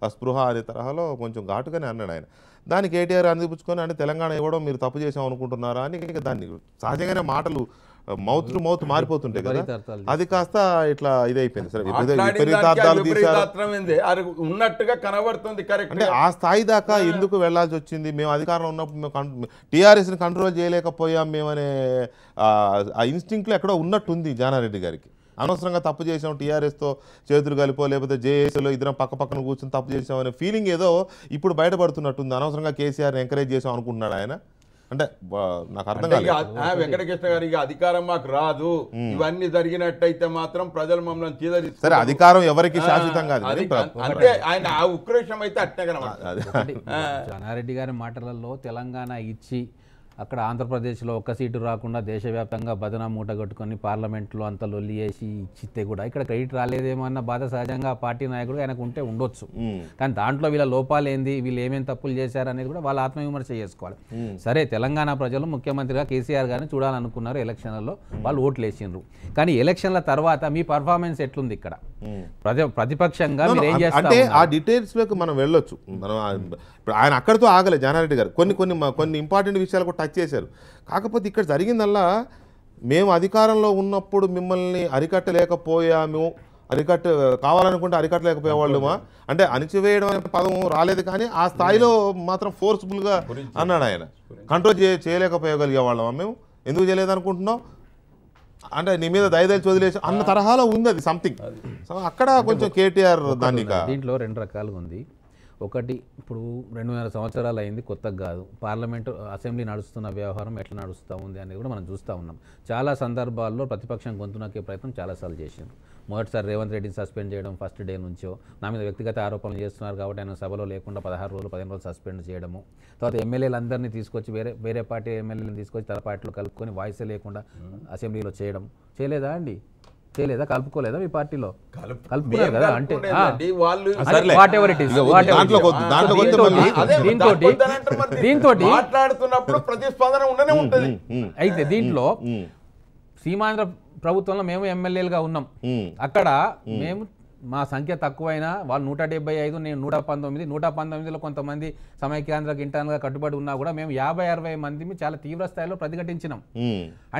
ఆ స్పృహ అనే తరహాలో కొంచెం ఘాటుగానే అన్నాడు ఆయన. దానికి కేటీఆర్ అందిపుచ్చుకొని అంటే తెలంగాణ ఇవ్వడం మీరు తప్పు చేసాం అనుకుంటున్నారా అని దాన్ని సహజంగానే మాటలు మౌత్ టు మౌత్ మారిపోతుంటాయి కదా, అది కాస్త ఇట్లా ఇదైపోయింది. సరే విపరీతార్థాలు ఉన్నట్టుగా కనబడుతుంది. అంటే ఆ స్థాయి దాకా ఎందుకు వెళ్లాల్సి వచ్చింది? మేము అధికారంలో ఉన్నప్పుడు మేము టీఆర్ఎస్ని కంట్రోల్ చేయలేకపోయాం మేమనే ఆ ఇన్స్టింక్ట్లో ఎక్కడో ఉన్నట్టుంది జానారెడ్డి గారికి. అనవసరంగా తప్పు చేసాం, టీఆర్ఎస్తో చేతులు కలిపో లేకపోతే జేఏసీలో ఇద్దరం పక్కన కూర్చొని తప్పు చేసాం అనే ఫీలింగ్ ఏదో ఇప్పుడు బయటపడుతున్నట్టుంది. అనవసరంగా కేసీఆర్ని ఎంకరేజ్ చేసాం అనుకుంటున్నాడు ఆయన. అంటే నాకు అర్థం కాదు. వెంకటకృష్ణ గారు ఇక అధికారం మాకు రాదు, ఇవన్నీ జరిగినట్టయితే మాత్రం ప్రజలు మమ్మల్ని చీదరిస్తారు. సరే అధికారం ఎవరికి శాశ్వతం కాదు, అంటే ఆయన ఆ ఉక్రోషం అయితే అట్నే కనబడుతుంది. జానారెడ్డి గారి మాటలలో తెలంగాణ ఇచ్చి అక్కడ ఆంధ్రప్రదేశ్లో ఒక్క సీటు రాకుండా దేశవ్యాప్తంగా బదనా మూట కట్టుకొని పార్లమెంట్లో అంత లొల్లి వేసి ఇచ్చితే కూడా ఇక్కడ క్రెడిట్ రాలేదేమో అన్న బాధ సహజంగా పార్టీ నాయకుడు ఆయనకు ఉంటే ఉండొచ్చు. కానీ దాంట్లో వీళ్ళ లోపాలు ఏంది, వీళ్ళు ఏమేమి తప్పులు చేశారు అనేది కూడా వాళ్ళ ఆత్మవిమర్శ చేసుకోవాలి. సరే తెలంగాణ ప్రజలు ముఖ్యమంత్రిగా కేసీఆర్ గారిని చూడాలనుకున్నారు, ఎలక్షన్లలో వాళ్ళు ఓట్లు వేసిండ్రు. కానీ ఎలక్షన్ల తర్వాత మీ పర్ఫార్మెన్స్ ఎట్లుంది ఇక్కడ ప్రతిపక్షంగా మీరు ఏం చేస్తారు అంటే ఆ డీటెయిల్స్ లోకి మనం వెళ్ళొచ్చు. మనం ఆయన అక్కడితో ఆగలేదు జానారెడ్డి గారు, కొన్ని ఇంపార్టెంట్ విషయాలు కూడా టచ్ చేశారు. కాకపోతే ఇక్కడ జరిగిందల్లా మేము అధికారంలో ఉన్నప్పుడు మిమ్మల్ని అరికట్టలేకపోయాము, కావాలనుకుంటే అరికట్టలేకపోయేవాళ్ళమా అంటే అణిచివేయడం అనే పదం రాలేదు, కానీ ఆ స్థాయిలో మాత్రం ఫోర్స్ఫుల్గా అన్నాడు ఆయన. కంట్రోల్ చేయలేకపోయగలిగే వాళ్ళమా మేము, ఎందుకు చేయలేదనుకుంటున్నాం అంటే నీ మీద దయదలిచి వదిలేసి అన్న తరహాలో ఉంది అది సంథింగ్. సో అక్కడ కొంచెం కేటీఆర్ దాన్ని దీంట్లో రెండు రకాలుగా ఉంది. ఒకటి ఇప్పుడు 200 సంవత్సరాలు అయింది, కొత్తగా కాదు. పార్లమెంటు అసెంబ్లీ నడుస్తున్న వ్యవహారం ఎట్లా నడుస్తూ ఉంది అనేది కూడా మనం చూస్తూ ఉన్నాం. చాలా సందర్భాల్లో ప్రతిపక్షం గొంతు నొక్కే ప్రయత్నం చాలాసార్లు చేశారు. మొదటిసారి రేవంత్ రెడ్డిని సస్పెండ్ చేయడం ఫస్ట్ డే నుంచో, నా మీద వ్యక్తిగత ఆరోపణలు చేస్తున్నారు కాబట్టి ఆయన సభలో లేకుండా 16 రోజులు 15 రోజులు సస్పెండ్ చేయడము. తర్వాత ఎమ్మెల్యేలందరినీ తీసుకొచ్చి వేరే పార్టీ ఎమ్మెల్యేలను తీసుకొచ్చి తన పార్టీలో కలుపుకొని వాయిస్ లేకుండా అసెంబ్లీలో చేయలేదా అండి? చేయలేదా? కలుపుకోలేదా మీ పార్టీలో? కలుపుకున్నారు కదా. అంటే దీంతో మాట్లాడుతున్నప్పుడు ప్రతిస్పందన ఉండనే ఉంటుంది. అయితే దీంట్లో సీమాంధ్ర ప్రభుత్వంలో మేము ఎమ్మెల్యేలుగా ఉన్నాం. అక్కడ మేము మా సంఖ్య తక్కువైనా వాళ్ళు 175, నేను 119. 119లో కొంతమంది సమైక్యాంధ్రకు ఇంటర్నల్గా కట్టుబడి ఉన్నా కూడా మేము 50-60 మంది చాలా తీవ్ర స్థాయిలో ప్రతిఘటించినాం.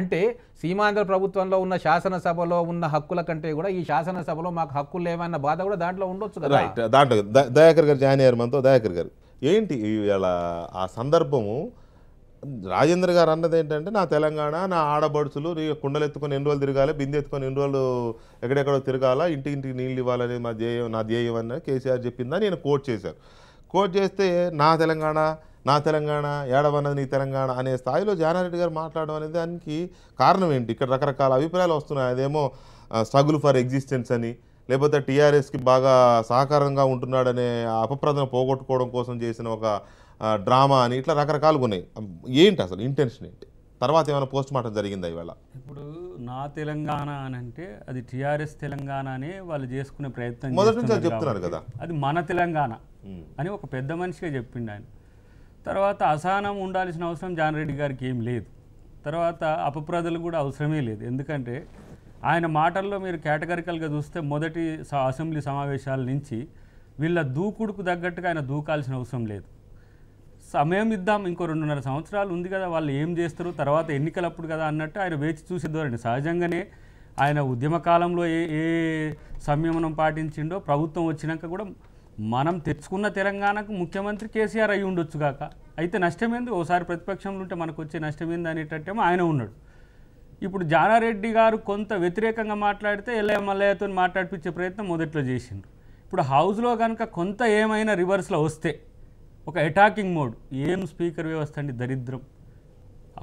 అంటే సీమాంధ్ర ప్రభుత్వంలో ఉన్న శాసనసభలో ఉన్న హక్కుల కంటే కూడా ఈ శాసనసభలో మాకు హక్కులు లేవన్న బాధ కూడా దాంట్లో ఉండొచ్చు కదా. దాంట్లో దయాకర్ గారు జాయిన్ అయ్యారు మనతో. దయాకర్ గారు ఏంటి ఇలా ఆ సందర్భము? రాజేంద్ర గారు అన్నది ఏంటంటే నా తెలంగాణ, నా ఆడబడుచులు కుండలు ఎత్తుకొని ఎన్ని రోజులు తిరగాలి, బిందె ఎత్తుకొని ఎన్ని రోజులు ఎక్కడెక్కడో తిరగాల, ఇంటికి నీళ్ళు ఇవ్వాలనేది నా ధ్యేయం అని కేసీఆర్ చెప్పిందని నేను కోట్ చేశారు. కోట్ చేస్తే నా తెలంగాణ ఏడవన్నది నీ తెలంగాణ అనే స్థాయిలో జానారెడ్డి గారు మాట్లాడడం అనేది దానికి కారణం ఏంటి? ఇక్కడ రకరకాల అభిప్రాయాలు వస్తున్నాయి. అదేమో స్ట్రగుల్ ఫర్ ఎగ్జిస్టెన్స్ అని, లేకపోతే టీఆర్ఎస్కి బాగా సహకారంగా ఉంటున్నాడనే అపప్రదన పోగొట్టుకోవడం కోసం చేసిన ఒక డ్రామా అని, ఇట్లా రకరకాలుగా ఉన్నాయి. ఏంటి అసలు ఇంటెన్షన్ ఏంటి? తర్వాత ఏమైనా పోస్ట్ మార్టం జరిగిందా ఇవాళ? ఇప్పుడు నా తెలంగాణ అని అంటే అది టీఆర్ఎస్ తెలంగాణ అనే వాళ్ళు చేసుకునే ప్రయత్నం మొదటి నుంచి చెప్తున్నారు కదా, అది మన తెలంగాణ అని ఒక పెద్ద మనిషిగా చెప్పిండు ఆయన. తర్వాత అసహనం ఉండాల్సిన అవసరం జానారెడ్డి గారికి ఏం లేదు. తర్వాత అపప్రదలు కూడా అవసరమే లేదు. ఎందుకంటే ఆయన మాటల్లో మీరు కేటగరికల్గా చూస్తే మొదటి అసెంబ్లీ సమావేశాల నుంచి వీళ్ళ దూకుడుకు తగ్గట్టుగా ఆయన దూకాల్సిన అవసరం లేదు. సమయం ఇద్దాం, ఇంకో 2.5 సంవత్సరాలు ఉంది కదా, వాళ్ళు ఏం చేస్తారు తర్వాత ఎన్నికలప్పుడు కదా అన్నట్టు ఆయన వేచి చూసే ధోరణి. సహజంగానే ఆయన ఉద్యమ కాలంలో ఏ సంయమనం పాటించిండో ప్రభుత్వం వచ్చినాక కూడా మనం తెచ్చుకున్న తెలంగాణకు ముఖ్యమంత్రి కేసీఆర్ అయి ఉండొచ్చు కాక, అయితే నష్టమేంది, ఓసారి ప్రతిపక్షంలో ఉంటే మనకు వచ్చే నష్టమేంది అనేటట్టేమో ఆయన ఉన్నాడు. ఇప్పుడు జానారెడ్డి గారు కొంత వ్యతిరేకంగా మాట్లాడితే ఎల్లయ్య మల్లయ్యతో మాట్లాడిపించే ప్రయత్నం మొదట్లో చేసిండ్రు. ఇప్పుడు హౌస్లో కనుక కొంత ఏమైనా రివర్స్లో వస్తే ఒక అటాకింగ్ మోడ్, ఏం స్పీకర్ వ్యవస్థ అండి దరిద్రం.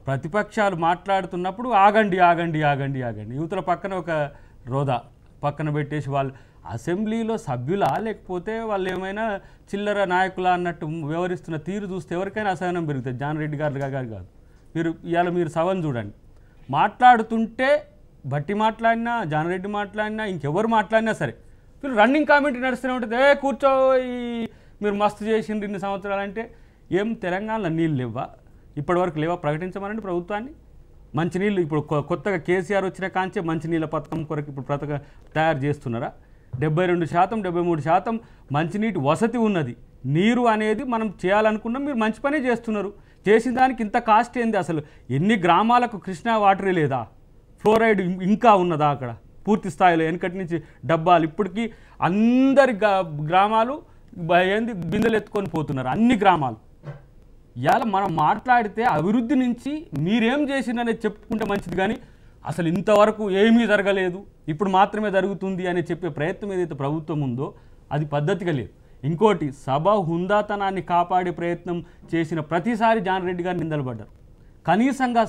ప్రతిపక్షాలు మాట్లాడుతున్నప్పుడు ఆగండి ఆగండి ఆగండి ఆగండి, యువతల పక్కన ఒక రోదా పక్కన పెట్టేసి వాళ్ళు అసెంబ్లీలో సభ్యులా లేకపోతే వాళ్ళు ఏమైనా చిల్లర నాయకులా అన్నట్టు వ్యవహరిస్తున్న తీరు చూస్తే ఎవరికైనా అసహనం పెరుగుతుంది. జానారెడ్డి గారు కాదు, మీరు సభను చూడండి, మాట్లాడుతుంటే బట్టి మాట్లాడినా జానారెడ్డి మాట్లాడినా ఇంకెవరు మాట్లాడినా సరే వీళ్ళు రన్నింగ్ కామెంటరీ నడుస్తూనే ఉంటుంది. కూర్చో మీరు మస్తు చేసిండ్రు ఇన్ని సంవత్సరాలు అంటే, ఏం తెలంగాణలో నీళ్ళు లేవా, ఇప్పటివరకు లేవా, ప్రకటించమనండి ప్రభుత్వాన్ని. మంచినీళ్ళు ఇప్పుడు కొత్తగా కేసీఆర్ వచ్చిన కాంచే మంచినీళ్ళ పథకం కొరకు ఇప్పుడు పథకం తయారు చేస్తున్నారా? 72%, 73% మంచినీటి వసతి ఉన్నది. నీరు అనేది మనం చేయాలనుకున్నాం, మీరు మంచి పనే చేస్తున్నారు. చేసిన దానికి ఇంత కాస్ట్ ఏంది? అసలు ఎన్ని గ్రామాలకు కృష్ణా వాటరే లేదా? ఫ్లోరైడ్ ఇంకా ఉన్నదా అక్కడ పూర్తి స్థాయిలో? వెనకటి నుంచి డబ్బాలు, ఇప్పటికీ అందరి గ్రామాలు ఏంది బిందెలు ఎత్తుకొని పోతున్నారు, అన్ని గ్రామాలు. ఇవాళ మనం మాట్లాడితే అభివృద్ధి నుంచి మీరేం చేసిందనేది చెప్పుకుంటే మంచిది, కానీ అసలు ఇంతవరకు ఏమీ జరగలేదు ఇప్పుడు మాత్రమే జరుగుతుంది అని చెప్పే ప్రయత్నం ఏదైతే ప్రభుత్వం ఉందో అది పద్ధతిగా లేదు. ఇంకోటి, సభ హుందాతనాన్ని కాపాడే ప్రయత్నం చేసిన ప్రతిసారి జానారెడ్డి గారు నిందలపడ్డారు. కనీసంగా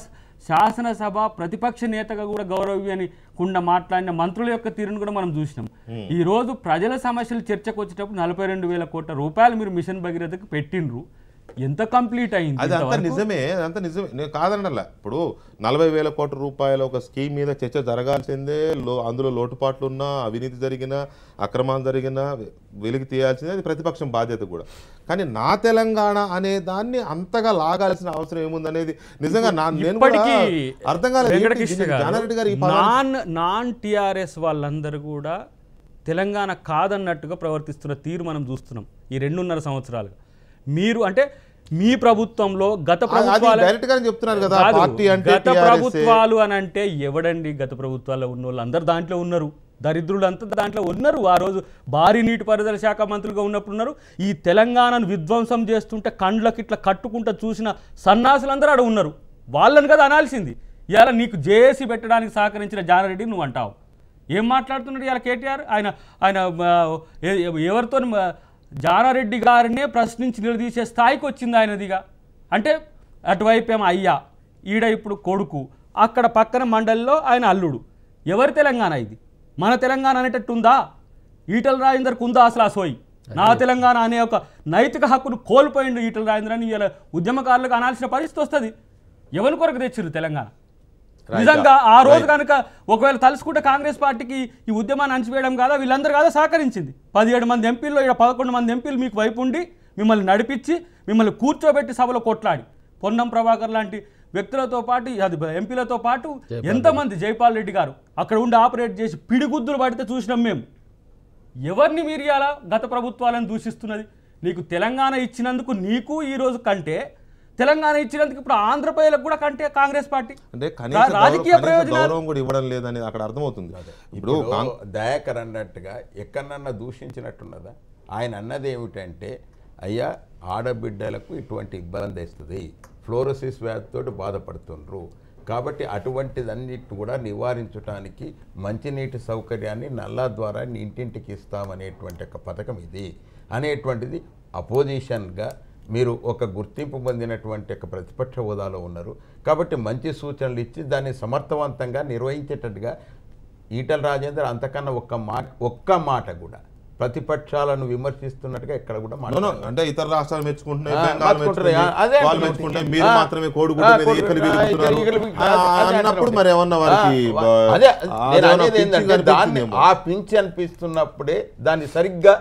శాసనసభ ప్రతిపక్ష నేతగా కూడా గౌరవ్యాన్ని కుండా మాట్లాడిన మంత్రుల యొక్క తీరును కూడా మనం చూసినాం. ఈరోజు ప్రజల సమస్యలు చర్చకు వచ్చేటప్పుడు 42,000 కోట్ల రూపాయలు మీరు మిషన్ భగీరథకు పెట్టిండ్రు. ఎంత కంప్లీట్ అయింది? అదంతా నిజమే, అదంతా నిజమే, నేను కాదనలా. ఇప్పుడు 40,000 కోట్ల రూపాయల ఒక స్కీమ్ మీద చర్చ జరగాల్సిందే, అందులో లోటుపాట్లు ఉన్నా, అవినీతి జరిగినా, అక్రమాలు జరిగినా వెలికి తీయాల్సిందే, అది ప్రతిపక్షం బాధ్యత కూడా. కానీ నా తెలంగాణ అనే దాన్ని అంతగా లాగాల్సిన అవసరం ఏముందనేది నిజంగా నేను అర్థం కాలేదు. నాన్ టిఆర్ఎస్ వాళ్ళందరూ కూడా తెలంగాణ కాదన్నట్టుగా ప్రవర్తిస్తున్న తీరు మనం చూస్తున్నాం ఈ 2.5 సంవత్సరాలు. మీరు అంటే మీ ప్రభుత్వంలో గత ప్రభుత్వాలు అని అంటే ఎవడండి? గత ప్రభుత్వాల్లో ఉన్న వాళ్ళు అందరు దాంట్లో ఉన్నారు, దరిద్రులు అంతా దాంట్లో ఉన్నారు. ఆ రోజు భారీ నీటిపారుదల శాఖ మంత్రులుగా ఉన్నప్పుడు ఉన్నారు. ఈ తెలంగాణను విధ్వంసం చేస్తుంటే కండ్లకి ఇట్లా కట్టుకుంటూ చూసిన సన్నాసులందరూ ఆడ ఉన్నారు. వాళ్ళని కదా అనాల్సింది. ఇవాళ నీకు జేఏసీ పెట్టడానికి సహకరించిన జానారెడ్డి నువ్వు అంటావు. ఏం మాట్లాడుతున్నాడు ఇవాళ కేటీఆర్? ఆయన ఎవరితో జానారెడ్డి గారినే ప్రశ్నించి నిలదీసే స్థాయికి వచ్చింది ఆయనదిగా. అంటే అటువైపు ఏమో అయ్యా, ఈడ ఇప్పుడు కొడుకు, అక్కడ పక్కన మండలిలో ఆయన అల్లుడు. ఎవరి తెలంగాణ ఇది? మన తెలంగాణ అనేటట్టు ఉందా? ఈటల రాజేందర్కు ఉందా అసలు ఆ సోయి? నా తెలంగాణ అనే ఒక నైతిక హక్కును కోల్పోయిండు ఈటల రాజేందర్ అని ఇలా ఉద్యమకారులకు అనాల్సిన పరిస్థితి వస్తుంది. ఎవరి కొరకు తెచ్చిర్రు తెలంగాణ? నిజంగా ఆ రోజు కనుక ఒకవేళ తలుసుకుంటే కాంగ్రెస్ పార్టీకి ఈ ఉద్యమాన్ని అణచివేయడం కాదా, వీళ్ళందరూ కాదా సహకరించింది? 17 మంది ఎంపీల్లో ఇక్కడ 11 మంది ఎంపీలు మీకు వైపు ఉండి మిమ్మల్ని నడిపించి మిమ్మల్ని కూర్చోబెట్టి సభలో కొట్లాడి, పొన్నం ప్రభాకర్ లాంటి వ్యక్తులతో పాటు అది ఎంపీలతో పాటు ఎంతమంది, జైపాల్ రెడ్డి గారు అక్కడ ఉండి ఆపరేట్ చేసి పిడిగుద్దులు పడితే చూసినాం మేము. ఎవరిని మీరు ఇలా గత ప్రభుత్వాలను దూషిస్తున్నది? నీకు తెలంగాణ ఇచ్చినందుకు నీకు ఈ రోజు కంటే తెలంగాణ ఇచ్చినందుకు ఇప్పుడు ఆంధ్రప్రదేశ్లకు కూడా కంటే కాంగ్రెస్ పార్టీ అంటే రాజకీయ గౌరవం కూడా ఇవ్వడం లేదని అక్కడ అర్థమవుతుంది. ఇప్పుడు దయాకర్ అన్నట్టుగా ఎక్కడన్నా దూషించినట్టున్నదా? ఆయన అన్నది ఏమిటంటే, అయ్యా ఆడబిడ్డలకు ఇటువంటి ఇబ్బంది వేస్తుంది, ఫ్లోరోసిస్ వ్యాధితో బాధపడుతుండ్రు, కాబట్టి అటువంటిదన్నిటి కూడా నివారించడానికి మంచినీటి సౌకర్యాన్ని నల్లా ద్వారా ఇంటింటికి ఇస్తామనేటువంటి ఒక పథకం ఇది అనేటువంటిది అపోజిషన్గా మీరు ఒక గుర్తింపు పొందినటువంటి ఒక ప్రతిపక్ష హోదాలో ఉన్నారు. కాబట్టి మంచి సూచనలు ఇచ్చి దాన్ని సమర్థవంతంగా నిర్వహించేటట్టుగా ఈటల రాజేందర్ అంతకన్నా ఒక్క మాట కూడా ప్రతిపక్షాలను విమర్శిస్తున్నట్టుగా ఇక్కడ కూడా అంటే ఇతర రాష్ట్రాలు మెచ్చుకుంటున్నాయి, మీరు మాత్రమే అన్నప్పుడు మరి ఏమన్నా వారికి ఆ పింఛ్ అనిపిస్తున్నప్పుడే దాన్ని సరిగ్గా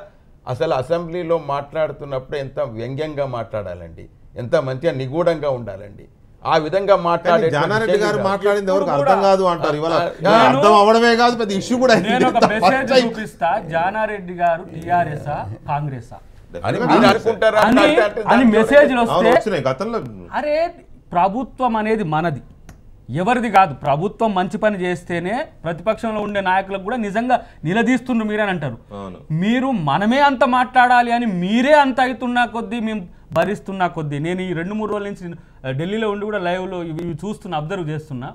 అసలు అసెంబ్లీలో మాట్లాడుతున్నప్పుడు ఎంత వ్యంగ్యంగా మాట్లాడాలండి, ఎంత మంచిగా నిగూఢంగా ఉండాలండి. ఆ విధంగా మాట్లాడే జానారెడ్డి గారు మాట్లాడింది ఎవరికి అర్థం కాదు అంటారు. ఇవాళ అర్థం అవడమే కాదు, పెద్ద ఇష్యూ కూడా నేను ఒక మెసేజ్ చూపిస్తా, జానారెడ్డి గారు టిఆర్ఎస్ కాంగ్రెస్ అని మెసేజ్లు వస్తే, గతంలో అరే ప్రభుత్వం అనేది మనది, ఎవరిది కాదు. ప్రభుత్వం మంచి పని చేస్తేనే ప్రతిపక్షంలో ఉండే నాయకులకు కూడా నిజంగా నిలదీస్తున్నారు మీరని అంటారు. మీరు మనమే అంత మాట్లాడాలి అని మీరే అంత అవుతున్నా కొద్దీ మేము భరిస్తున్నా కొద్దీ, నేను ఈ 2-3 రోజుల నుంచి ఢిల్లీలో ఉండి కూడా లైవ్లో ఇవి చూస్తున్నా, అబ్జర్వ్ చేస్తున్నా.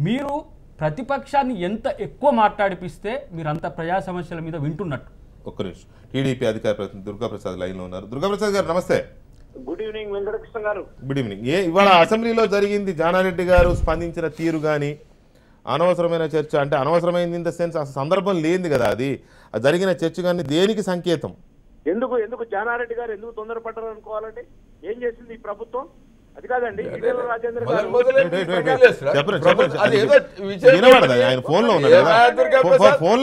మీరు ప్రతిపక్షాన్ని ఎంత ఎక్కువ మాట్లాడిపిస్తే మీరు అంత ప్రజా సమస్యల మీద వింటున్నట్టు. ఒక్క నిమిషం, టీడీపీ అధికార ప్రతినిధి దుర్గాప్రసాద్ లైన్లో ఉన్నారు. దుర్గాప్రసాద్ గారు నమస్తే. గుడ్ ఈవినింగ్ వెంకటకృష్ణ గారు. Good evening. ఇవాళ అసెంబ్లీలో జరిగింది జానారెడ్డి గారు స్పందించిన తీరు కానీ అనవసరమైన చర్చ, అంటే అనవసరమైంది ఇన్ ద సెన్స్ అసలు సందర్భం లేనిది కదా, అది జరిగిన చర్చ కానీ దేనికి సంకేతం? ఎందుకు జానారెడ్డి గారు ఎందుకు తొందరపడ్డారు అనుకోవాలండి? ఏం చేసింది ఈ ప్రభుత్వం? అది కాదండి, రాజేంద్ర గారు వినబడదా? ఆయన ఫోన్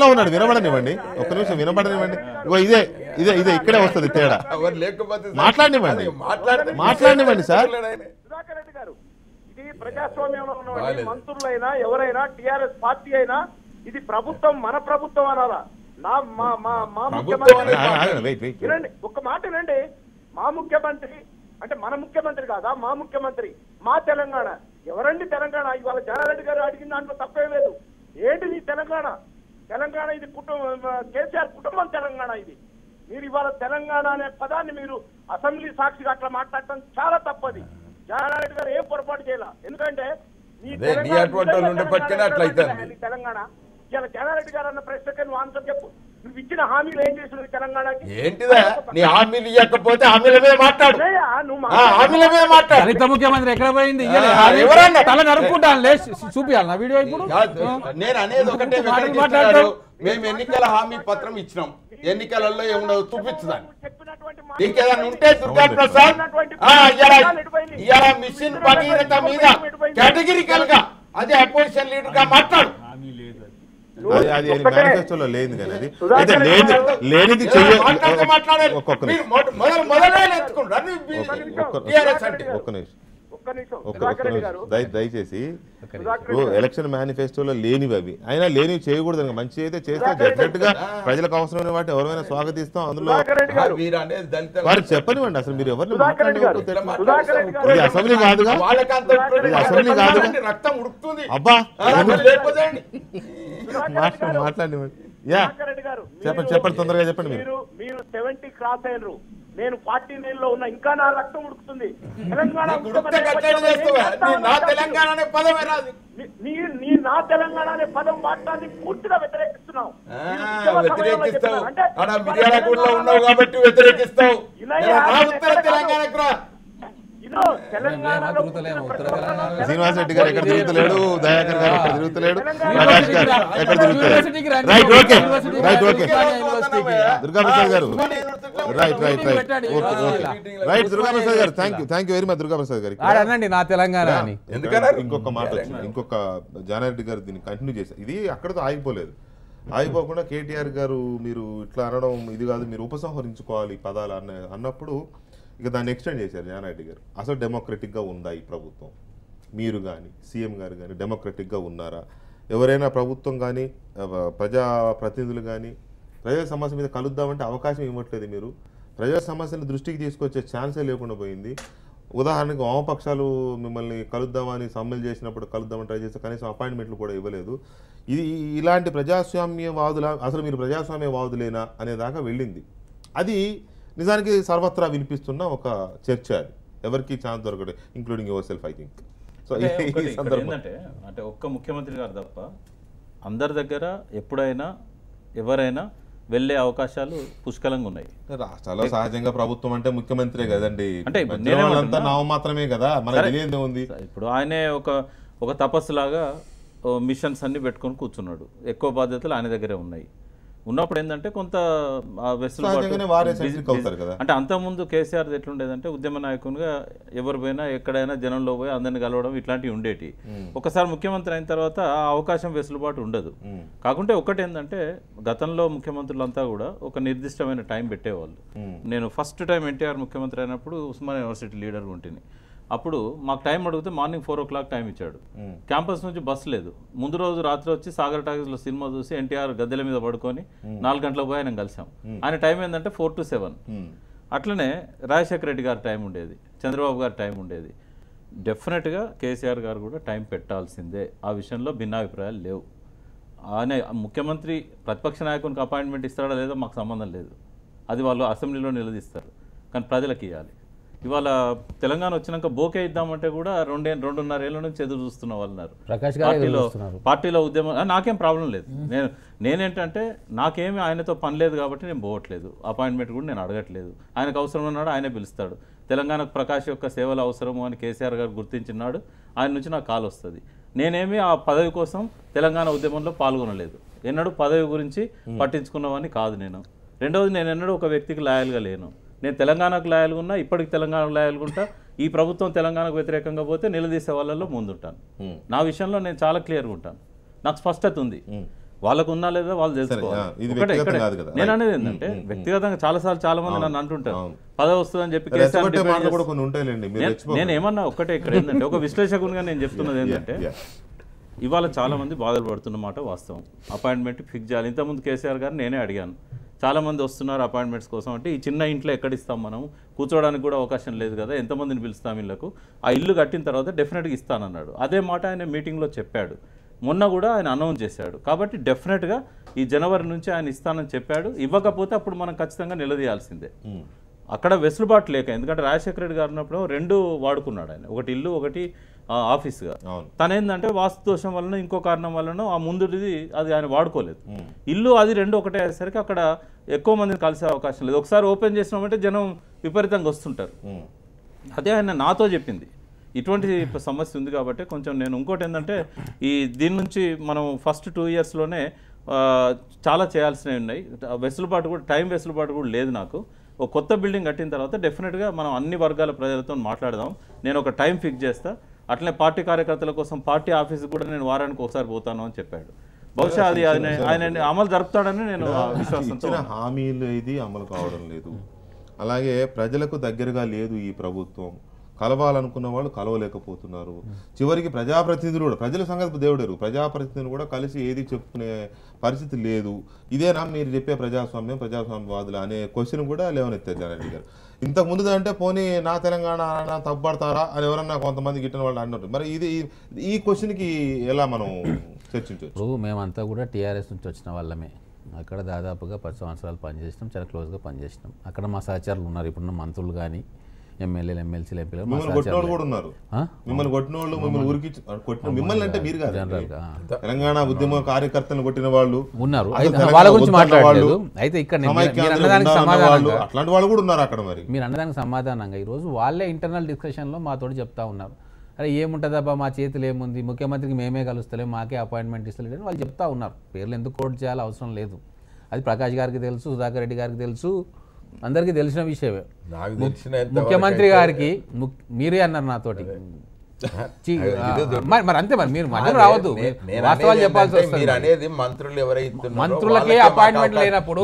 లో ఉన్నాడు, వినబడనివ్వండి. ఒక్క నిమిషం వినబడనివ్వండి. ఇదే ఇదే ఇదే ఇక్కడే వస్తుంది తేడా. మాట్లాడినివ్వండి సార్. సుధాకర్ రెడ్డి గారు, ఇది ప్రజాస్వామ్యంలో ఉన్న మంత్రులైనా ఎవరైనా టిఆర్ఎస్ పార్టీ అయినా ఇది ప్రభుత్వం మన ప్రభుత్వం అనాలా? మా ముఖ్యమంత్రి వినండి, ఒక్క మాట వినండి. మా ముఖ్యమంత్రి అంటే మన ముఖ్యమంత్రి కాదా? మా ముఖ్యమంత్రి మా తెలంగాణ. ఎవరండి తెలంగాణ? ఇవాళ జానారెడ్డి గారు అడిగిన దాంట్లో తప్పే లేదు. ఏంటి నీ తెలంగాణ? తెలంగాణ ఇది కేసీఆర్ కుటుంబం తెలంగాణ. ఇది మీరు ఇవాళ తెలంగాణ అనే పదాన్ని మీరు అసెంబ్లీ సాక్షిగా అట్లా మాట్లాడటం చాలా తప్పది. జానారెడ్డి గారు ఏం పొరపాటు చేయాల? ఎందుకంటే తెలంగాణ ఇలా జానారెడ్డి గారు అన్న ప్రశ్నకి నువ్వు ఆన్సర్ చెప్పు. నువ్వు ఇచ్చిన హామీలు ఏం చేసినవి తెలంగాణకి? ఏంటిదా నీ హామీలు ఇవ్వకపోతే హామీల మీద మాట్లాడు. హామీల మీద మాట్లాడు. దళిత ముఖ్యమంత్రి ఎక్కడ పోయింది? తల నరుక్కుంటాను చూపియాలి నా వీడియో. ఇప్పుడు నేను అనేది ఒకటే, మాట్లాడారు మేము ఎన్నికల హామీ పత్రం ఇచ్చినాం, ఎన్నికలలో ఏముండదు చూపించదాన్ని. ఇంకేదన్నా ఉంటే దుర్గా ప్రసాద్ ఇలా మిషన్ భగీరథ మీద కేటగిరికల్ గా అదే అపోజిషన్ లీడర్ గా మాట్లాడు. అది మేనిఫెస్టోలో లేదు కానీ అది అయితే లేనిది దయచేసి ఎలక్షన్ మేనిఫెస్టోలో లేనివి అవి అయినా లేనివి చేయకూడదు. మంచి అయితే చేస్తే డెఫినెట్ గా ప్రజలకు అవసరమైన వాటి ఎవరైనా స్వాగతిస్తాం. అందులో వారికి చెప్పనివ్వండి. అసలు మీరు ఎవరిని మాట్లాడే అసెంబ్లీ కాదుగా, అసెంబ్లీ కాదుగా. అబ్బా మాట్లాడివ్వండి. చెప్పండి తొందరగా చెప్పండి. మీరు 70 క్రాస్ అయ్యారు, నేను 49 లో ఉన్నా, ఇంకా నా రక్తం ఉడుకుతుంది. తెలంగాణ నా తెలంగాణ అనే పదం వాడటాన్ని పూర్తిగా వ్యతిరేకిస్తున్నావు. శ్రీనివాస్ రెడ్డి గారు ఎక్కడ తిరుగుతలేడు, దయాకర్ గారు ఎక్కడ తిరుగుతలేడు, ప్రకాష్ గారు ఎక్కడ తిరుగుతలేడు. రైట్ ఓకే దుర్గాప్రసాద్ గారు రైట్ దుర్గాప్రసాద్ గారు thank you very much. Durgaprasad గారికి నా తెలంగాణ ఇంకొక మాట వచ్చింది, ఇంకొక జానారెడ్డి గారు దీన్ని కంటిన్యూ చేశారు. ఇది అక్కడతో ఆగిపోలేదు. ఆగిపోకుండా కేటీఆర్ గారు మీరు ఇట్లా అనడం ఇది కాదు, మీరు ఉపసంహరించుకోవాలి పదాలు అన్నప్పుడు ఇక దాన్ని ఎక్స్టెండ్ చేశారు జానారెడ్డి గారు. అసలు డెమోక్రటిక్గా ఉందా ఈ ప్రభుత్వం? మీరు కానీ సీఎం గారు కానీ డెమోక్రటిక్గా ఉన్నారా? ఎవరైనా ప్రభుత్వం కానీ ప్రజాప్రతినిధులు కానీ ప్రజా సమస్య మీద కలుద్దామంటే అవకాశం ఇవ్వట్లేదు. మీరు ప్రజా సమస్యలను దృష్టికి తీసుకొచ్చే ఛాన్సే లేకుండా పోయింది. ఉదాహరణకు వామపక్షాలు మిమ్మల్ని కలుద్దామని సమ్మెలు చేసినప్పుడు కలుద్దామని ట్రై చేస్తే కనీసం అపాయింట్మెంట్లు కూడా ఇవ్వలేదు. ఇది ఇలాంటి ప్రజాస్వామ్యవాదుల అసలు మీరు ప్రజాస్వామ్యవాదులేనా అనేదాకా వెళ్ళింది. అది నిజానికి సర్వత్రా వినిపిస్తున్న ఒక చర్చ. అది ఎవరికి ఛాన్స్ దొరకదు, including your self I think. So ఏంటంటే అంటే ఒక్క ముఖ్యమంత్రి గారు తప్ప అందరి దగ్గర ఎప్పుడైనా ఎవరైనా వెళ్ళే అవకాశాలు పుష్కలంగా ఉన్నాయి. రాష్ట్రాల్లో సహజంగా ప్రభుత్వం అంటే ముఖ్యమంత్రే కదండి, అంటే నామం మాత్రమే కదా, మనకి తెలియదే ఉంది. ఇప్పుడు ఆయనే ఒక తపస్సులాగా మిషన్స్ అన్ని పెట్టుకొని కూర్చున్నాడు. ఎక్కువ బాధ్యతలు ఆయన దగ్గరే ఉన్నాయి. ఉన్నప్పుడు ఏంటంటే కొంత అంటే అంతకుముందు కేసీఆర్ ఎట్లుండేదంటే ఉద్యమ నాయకునిగా ఎవరు పోయినా ఎక్కడైనా జనంలో పోయి అందరిని కలవడం ఇట్లాంటివి ఉండేటి. ఒకసారి ముఖ్యమంత్రి అయిన తర్వాత ఆ అవకాశం వెసులుబాటు ఉండదు. కాకుంటే ఒకటి ఏంటంటే గతంలో ముఖ్యమంత్రులంతా కూడా ఒక నిర్దిష్టమైన టైం పెట్టేవాళ్ళు. నేను ఫస్ట్ టైం ఎన్టీఆర్ ముఖ్యమంత్రి అయినప్పుడు ఉస్మానియా యూనివర్సిటీ లీడర్ ఉంటుంది. అప్పుడు మాకు టైం అడిగితే మార్నింగ్ 4 o'clock టైం ఇచ్చాడు. క్యాంపస్ నుంచి బస్సు లేదు. ముందు రోజు రాత్రి వచ్చి సాగర్ టాకీస్లో సినిమా చూసి ఎన్టీఆర్ గద్దెల మీద పడుకొని 4 గంటలకు పోయి ఆయన కలిసాం. ఆయన టైం ఏంటంటే 4 to 7. అట్లనే రాజశేఖర రెడ్డి గారి టైం ఉండేది, చంద్రబాబు గారి టైం ఉండేది. డెఫినెట్గా కేసీఆర్ గారు కూడా టైం పెట్టాల్సిందే. ఆ విషయంలో భిన్నాభిప్రాయాలు లేవు. ఆయన ముఖ్యమంత్రి ప్రతిపక్ష నాయకునికి అపాయింట్మెంట్ ఇస్తాడా లేదో మాకు సంబంధం లేదు. అది వాళ్ళు అసెంబ్లీలో నిలదీస్తారు, కానీ ప్రజలకు ఇవ్వాలి. ఇవాళ తెలంగాణ వచ్చినాక బోకే ఇద్దామంటే కూడా 2.5 ఏళ్ళ నుంచి ఎదురు చూస్తున్న వాళ్ళు ఉన్నారు. పార్టీలో ఉద్యమం నాకేం ప్రాబ్లం లేదు. నేనేంటంటే నాకేమి ఆయనతో పని లేదు కాబట్టి నేను పోవట్లేదు. అపాయింట్మెంట్ కూడా నేను అడగట్లేదు. ఆయనకు అవసరం ఉన్నాడు, ఆయనే పిలుస్తాడు. తెలంగాణకు ప్రకాష్ యొక్క సేవలు అవసరము అని కేసీఆర్ గారు గుర్తించినాడు. ఆయన నుంచి నాకు కాల్ వస్తుంది. నేనేమి ఆ పదవి కోసం తెలంగాణ ఉద్యమంలో పాల్గొనలేదు. ఎన్నడూ పదవి గురించి పట్టించుకున్నవని కాదు నేను. రెండవది, నేను ఎన్నడూ ఒక వ్యక్తికి లాయల్గా లేను. నేను తెలంగాణకు లాయల్గా ఉన్నా, ఇప్పటికి తెలంగాణకు లాయల్గా ఉంటా. ఈ ప్రభుత్వం తెలంగాణకు వ్యతిరేకంగా పోతే నిలదీసే వాళ్ళలో ముందుంటాను. నా విషయంలో నేను చాలా క్లియర్గా ఉంటాను. నాకు స్పష్టత ఉంది. వాళ్ళకు ఉన్నా లేదా వాళ్ళు తెలుసుకోవాలి. నేను అనేది ఏంటంటే వ్యక్తిగతంగా చాలాసార్లు చాలా మంది నన్ను అంటుంటారు పదవి వస్తుందని చెప్పి. నేను ఏమన్నా ఒక్కటే ఇక్కడ ఏంటంటే ఒక విశ్లేషకునిగా నేను చెప్తున్నది ఏంటంటే ఇవాళ చాలా మంది బాధలు పడుతున్న మాట వాస్తవం. అపాయింట్మెంట్ ఫిక్స్ చేయాలి. ఇంతకుముందు కేసీఆర్ గారు నేనే అడిగాను. చాలామంది వస్తున్నారు అపాయింట్మెంట్స్ కోసం. అంటే ఈ చిన్న ఇంట్లో ఎక్కడిస్తాం, మనం కూర్చోవడానికి కూడా అవకాశం లేదు కదా, ఎంతమందిని పిలుస్తాం ఇళ్ళకు. ఆ ఇల్లు కట్టిన తర్వాత డెఫినెట్గా ఇస్తానన్నాడు. అదే మాట ఆయన మీటింగ్లో చెప్పాడు. మొన్న కూడా ఆయన అనౌన్స్ చేశాడు. కాబట్టి డెఫినెట్గా ఈ జనవరి నుంచి ఆయన ఇస్తానని చెప్పాడు. ఇవ్వకపోతే అప్పుడు మనం ఖచ్చితంగా నిలదీయాల్సిందే. అక్కడ వెసులుబాటు లేక, ఎందుకంటే రాజశేఖర రెడ్డి గారు ఉన్నప్పుడు 2 వాడుకున్నాడు ఆయన, ఒకటి ఇల్లు ఒకటి ఆఫీస్గా. తనేందంటే వాస్తు దోషం వలన ఇంకో కారణం వలన ఆ ముందుది అది ఆయన వాడుకోలేదు. ఇల్లు అది 2 ఒకటే అయ్యేసరికి అక్కడ ఎక్కువ మందిని కలిసే అవకాశం లేదు. ఒకసారి ఓపెన్ చేసినామంటే జనం విపరీతంగా వస్తుంటారు. అదే ఆయన నాతో చెప్పింది. ఇటువంటి సమస్య ఉంది కాబట్టి కొంచెం నేను ఇంకోటి ఏంటంటే దీని నుంచి మనం ఫస్ట్ 2 yearsలోనే చాలా చేయాల్సినవి ఉన్నాయి. వెసులుబాటు కూడా, టైం వెసులుబాటు కూడా లేదు నాకు. ఒక కొత్త బిల్డింగ్ కట్టిన తర్వాత డెఫినెట్గా మనం అన్ని వర్గాల ప్రజలతో మాట్లాడదాం. నేను ఒక టైం ఫిక్స్ చేస్తా. అట్లనే పార్టీ కార్యకర్తల కోసం పార్టీ ఆఫీస్కి కూడా నేను వారానికి ఒకసారి పోతాను అని చెప్పాడు. బహుశా అది ఆయన అమలు జరుపుతాడని నేను విశ్వాసంతో. హామీలు ఇది అమలు కావడం లేదు. అలాగే ప్రజలకు దగ్గరగా లేదు ఈ ప్రభుత్వం. కలవాలనుకున్న వాళ్ళు కలవలేకపోతున్నారు. చివరికి ప్రజాప్రతినిధులు కూడా, ప్రజల సంగతి దేవుడరు, ప్రజాప్రతినిధులు కూడా కలిసి ఏది చెప్పుకునే పరిస్థితి లేదు. ఇదేనా మీరు చెప్పే ప్రజాస్వామ్యవాదులు అనే క్వశ్చన్ కూడా లేవనెత్తారు జానారెడ్డి గారు. ఇంతకు ముందు అంటే పోనీ నా తెలంగాణ తప్పబడతారా అని ఎవరన్నా కొంతమంది గిట్టిన వాళ్ళు అన్నట్టు. మరి ఈ క్వశ్చన్కి ఎలా మనం చర్చించవచ్చు? మేమంతా కూడా టీఆర్ఎస్ నుంచి వచ్చిన వాళ్ళమే. అక్కడ దాదాపుగా 10 సంవత్సరాలు పనిచేసినాం, చాలా క్లోజ్గా పనిచేసినాం. అక్కడ మా సహచరులు ఉన్నారు, ఇప్పుడున్న మంత్రులు కానీ ఎమ్మెల్యేలు, ఎమ్మెల్సీలు, ఎంపీలు. తెలంగాణ ఉద్యమ కార్యకర్తలు కొట్టిన వాళ్ళు ఉన్నారు. వాళ్ళ గురించి మాట్లాడలేదు. అయితే ఇక్కడ అట్లాంటి వాళ్ళు కూడా ఉన్నారు అక్కడ. మరి మీరు అన్నదానికి సమాధానంగా ఈరోజు వాళ్ళే ఇంటర్నల్ డిస్కషన్లో మాతో చెప్తా ఉన్నారు, అరే ఏముంటుందబ్బా మా చేతులు ఏముంది, ముఖ్యమంత్రికి మేమే కలుస్తలేము, మాకే అపాయింట్మెంట్ ఇస్తలేదని వాళ్ళు చెప్తా ఉన్నారు. పేర్లు ఎందుకు కోట్ చేయాలో అవసరం లేదు. అది ప్రకాష్ గారికి తెలుసు, సుధాకర్ రెడ్డి గారికి తెలుసు, అందరికీ తెలిసిన విషయమే. ముఖ్యమంత్రి గారికి మీరే అన్నారు నాతోటి. మరి అంతే, మరి మీరు మధ్య రావద్దు, వాస్తవాలు చెప్పాల్సి వస్తుంది. అనేది మంత్రులు ఎవరైతే మంత్రులకే అపాయింట్మెంట్ లేనప్పుడు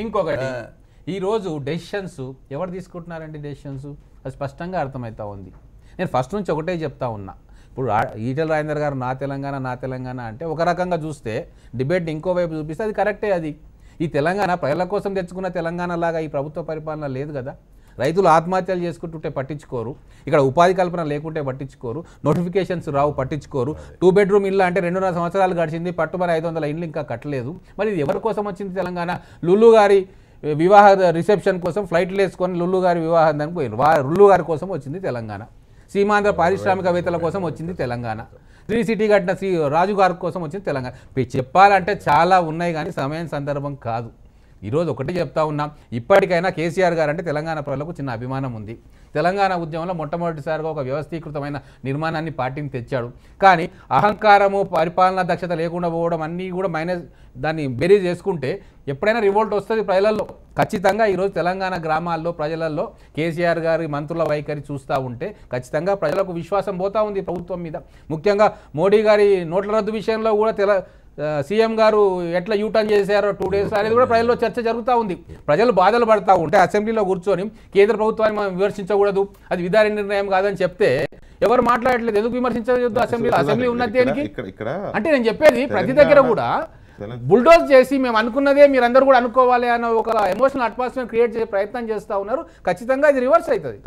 ఇంకొకటి ఈరోజు డెసిషన్స్ ఎవరు తీసుకుంటున్నారండి? డెసిషన్స్ అది స్పష్టంగా అర్థమవుతా ఉంది. నేను ఫస్ట్ నుంచి ఒకటే చెప్తా ఉన్నా. ఇప్పుడు ఈటెల రాజేందర్ గారు నా తెలంగాణ అంటే ఒక రకంగా చూస్తే డిబేట్ ఇంకోవైపు చూపిస్తే అది కరెక్టే. అది ఈ తెలంగాణ ప్రజల కోసం తెచ్చుకున్న తెలంగాణ లాగా ఈ ప్రభుత్వ పరిపాలన లేదు కదా. రైతులు ఆత్మహత్యలు చేసుకుంటుంటే పట్టించుకోరు, ఇక్కడ ఉపాధి కల్పన లేకుంటే పట్టించుకోరు, నోటిఫికేషన్స్ రావు పట్టించుకోరు. 2 bedroom ఇల్లు అంటే 2.5 సంవత్సరాలు గడిచింది, పట్టుమని 500 ఇండ్లు ఇంకా కట్టలేదు. మరి ఇది ఎవరి కోసం వచ్చింది తెలంగాణ? లుల్లు గారి వివాహ రిసెప్షన్ కోసం ఫ్లైట్లు వేసుకొని లుల్లు గారి వివాహానికి పోయారు. లుల్లు గారి కోసం వచ్చింది తెలంగాణ. సీమాంధ్ర పారిశ్రామికవేత్తల కోసం వచ్చింది తెలంగాణ. 3 City కట్టిన రాజు గారి కోసం వచ్చింది తెలంగాణ. చెప్పాలంటే చాలా ఉన్నాయి కానీ సమయం సందర్భం కాదు. ఈరోజు ఒకటి చెప్తా ఉన్నాం, ఇప్పటికైనా కేసీఆర్ గారు అంటే తెలంగాణ ప్రజలకు చిన్న అభిమానం ఉంది. తెలంగాణ ఉద్యమంలో మొట్టమొదటిసారిగా ఒక వ్యవస్థీకృతమైన నిర్మాణాన్ని పార్టీని తెచ్చాడు. కానీ అహంకారము, పరిపాలనా దక్షత లేకుండా పోవడం అన్నీ కూడా దాన్ని బెరీ చేసుకుంటే ఎప్పుడైనా రివోల్ట్ వస్తుంది ప్రజలలో. ఖచ్చితంగా ఈరోజు తెలంగాణ గ్రామాల్లో ప్రజలలో కేసీఆర్ గారి మంత్రుల వైఖరి చూస్తూ ఉంటే ఖచ్చితంగా ప్రజలకు విశ్వాసం పోతూ ఉంది ప్రభుత్వం మీద. ముఖ్యంగా మోడీ గారి నోట్ల రద్దు విషయంలో కూడా సీఎం గారు ఎట్లా యూటర్న్ చేశారో 2 days అనేది కూడా ప్రజల్లో చర్చ జరుగుతూ ఉంది. ప్రజలు బాధలు పడతా ఉంటే అసెంబ్లీలో కూర్చొని కేంద్ర ప్రభుత్వాన్ని మనం విమర్శించకూడదు, అది విధాన నిర్ణయం కాదని చెప్తే ఎవరు మాట్లాడట్లేదు. ఎందుకు విమర్శించవద్దు? అసెంబ్లీ ఉన్నది దేనికి అంటే నేను చెప్పేది ప్రతి దగ్గర కూడా బుల్డోజ్ చేసి మేము అనుకున్నదే మీరందరూ కూడా అనుకోవాలి అన్న ఒక ఎమోషనల్ అట్మాస్ఫియర్ క్రియేట్ చేసే ప్రయత్నం చేస్తూ ఉన్నారు. ఖచ్చితంగా ఇది రివర్స్ అవుతుంది.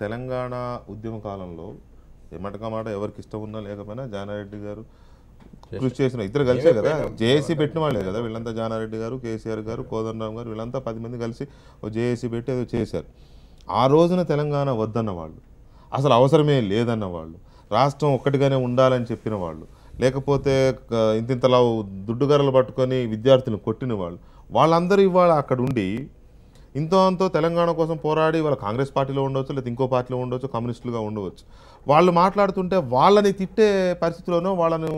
తెలంగాణ ఉద్యమ కాలంలో మాట ఎవరికి ఇష్టం ఉన్నా లేకపోయినా జానారెడ్డి గారు కృషి చేసిన ఇద్దరు కలిసే కదా, జేఏసీ పెట్టిన వాళ్ళే కదా వీళ్ళంతా. జానారెడ్డి గారు, కేసీఆర్ గారు, కోదండరామ్ గారు వీళ్ళంతా 10 మంది కలిసి ఓ జేఏసీ పెట్టి ఏదో చేశారు. ఆ రోజున తెలంగాణ వద్దన్న వాళ్ళు, అసలు అవసరమే లేదన్న వాళ్ళు, రాష్ట్రం ఒక్కటిగానే ఉండాలని చెప్పిన వాళ్ళు, లేకపోతే ఇంతింతలా దుడ్డుగరలు పట్టుకొని విద్యార్థులను కొట్టిన వాళ్ళందరూ ఇవాళ అక్కడ ఉండి అంతో తెలంగాణ కోసం పోరాడి వాళ్ళ కాంగ్రెస్ పార్టీలో ఉండవచ్చు, లేదా ఇంకో పార్టీలో ఉండవచ్చు, కమ్యూనిస్టులుగా ఉండవచ్చు. వాళ్ళు మాట్లాడుతుంటే వాళ్ళని తిట్టే పరిస్థితిలోనో వాళ్ళను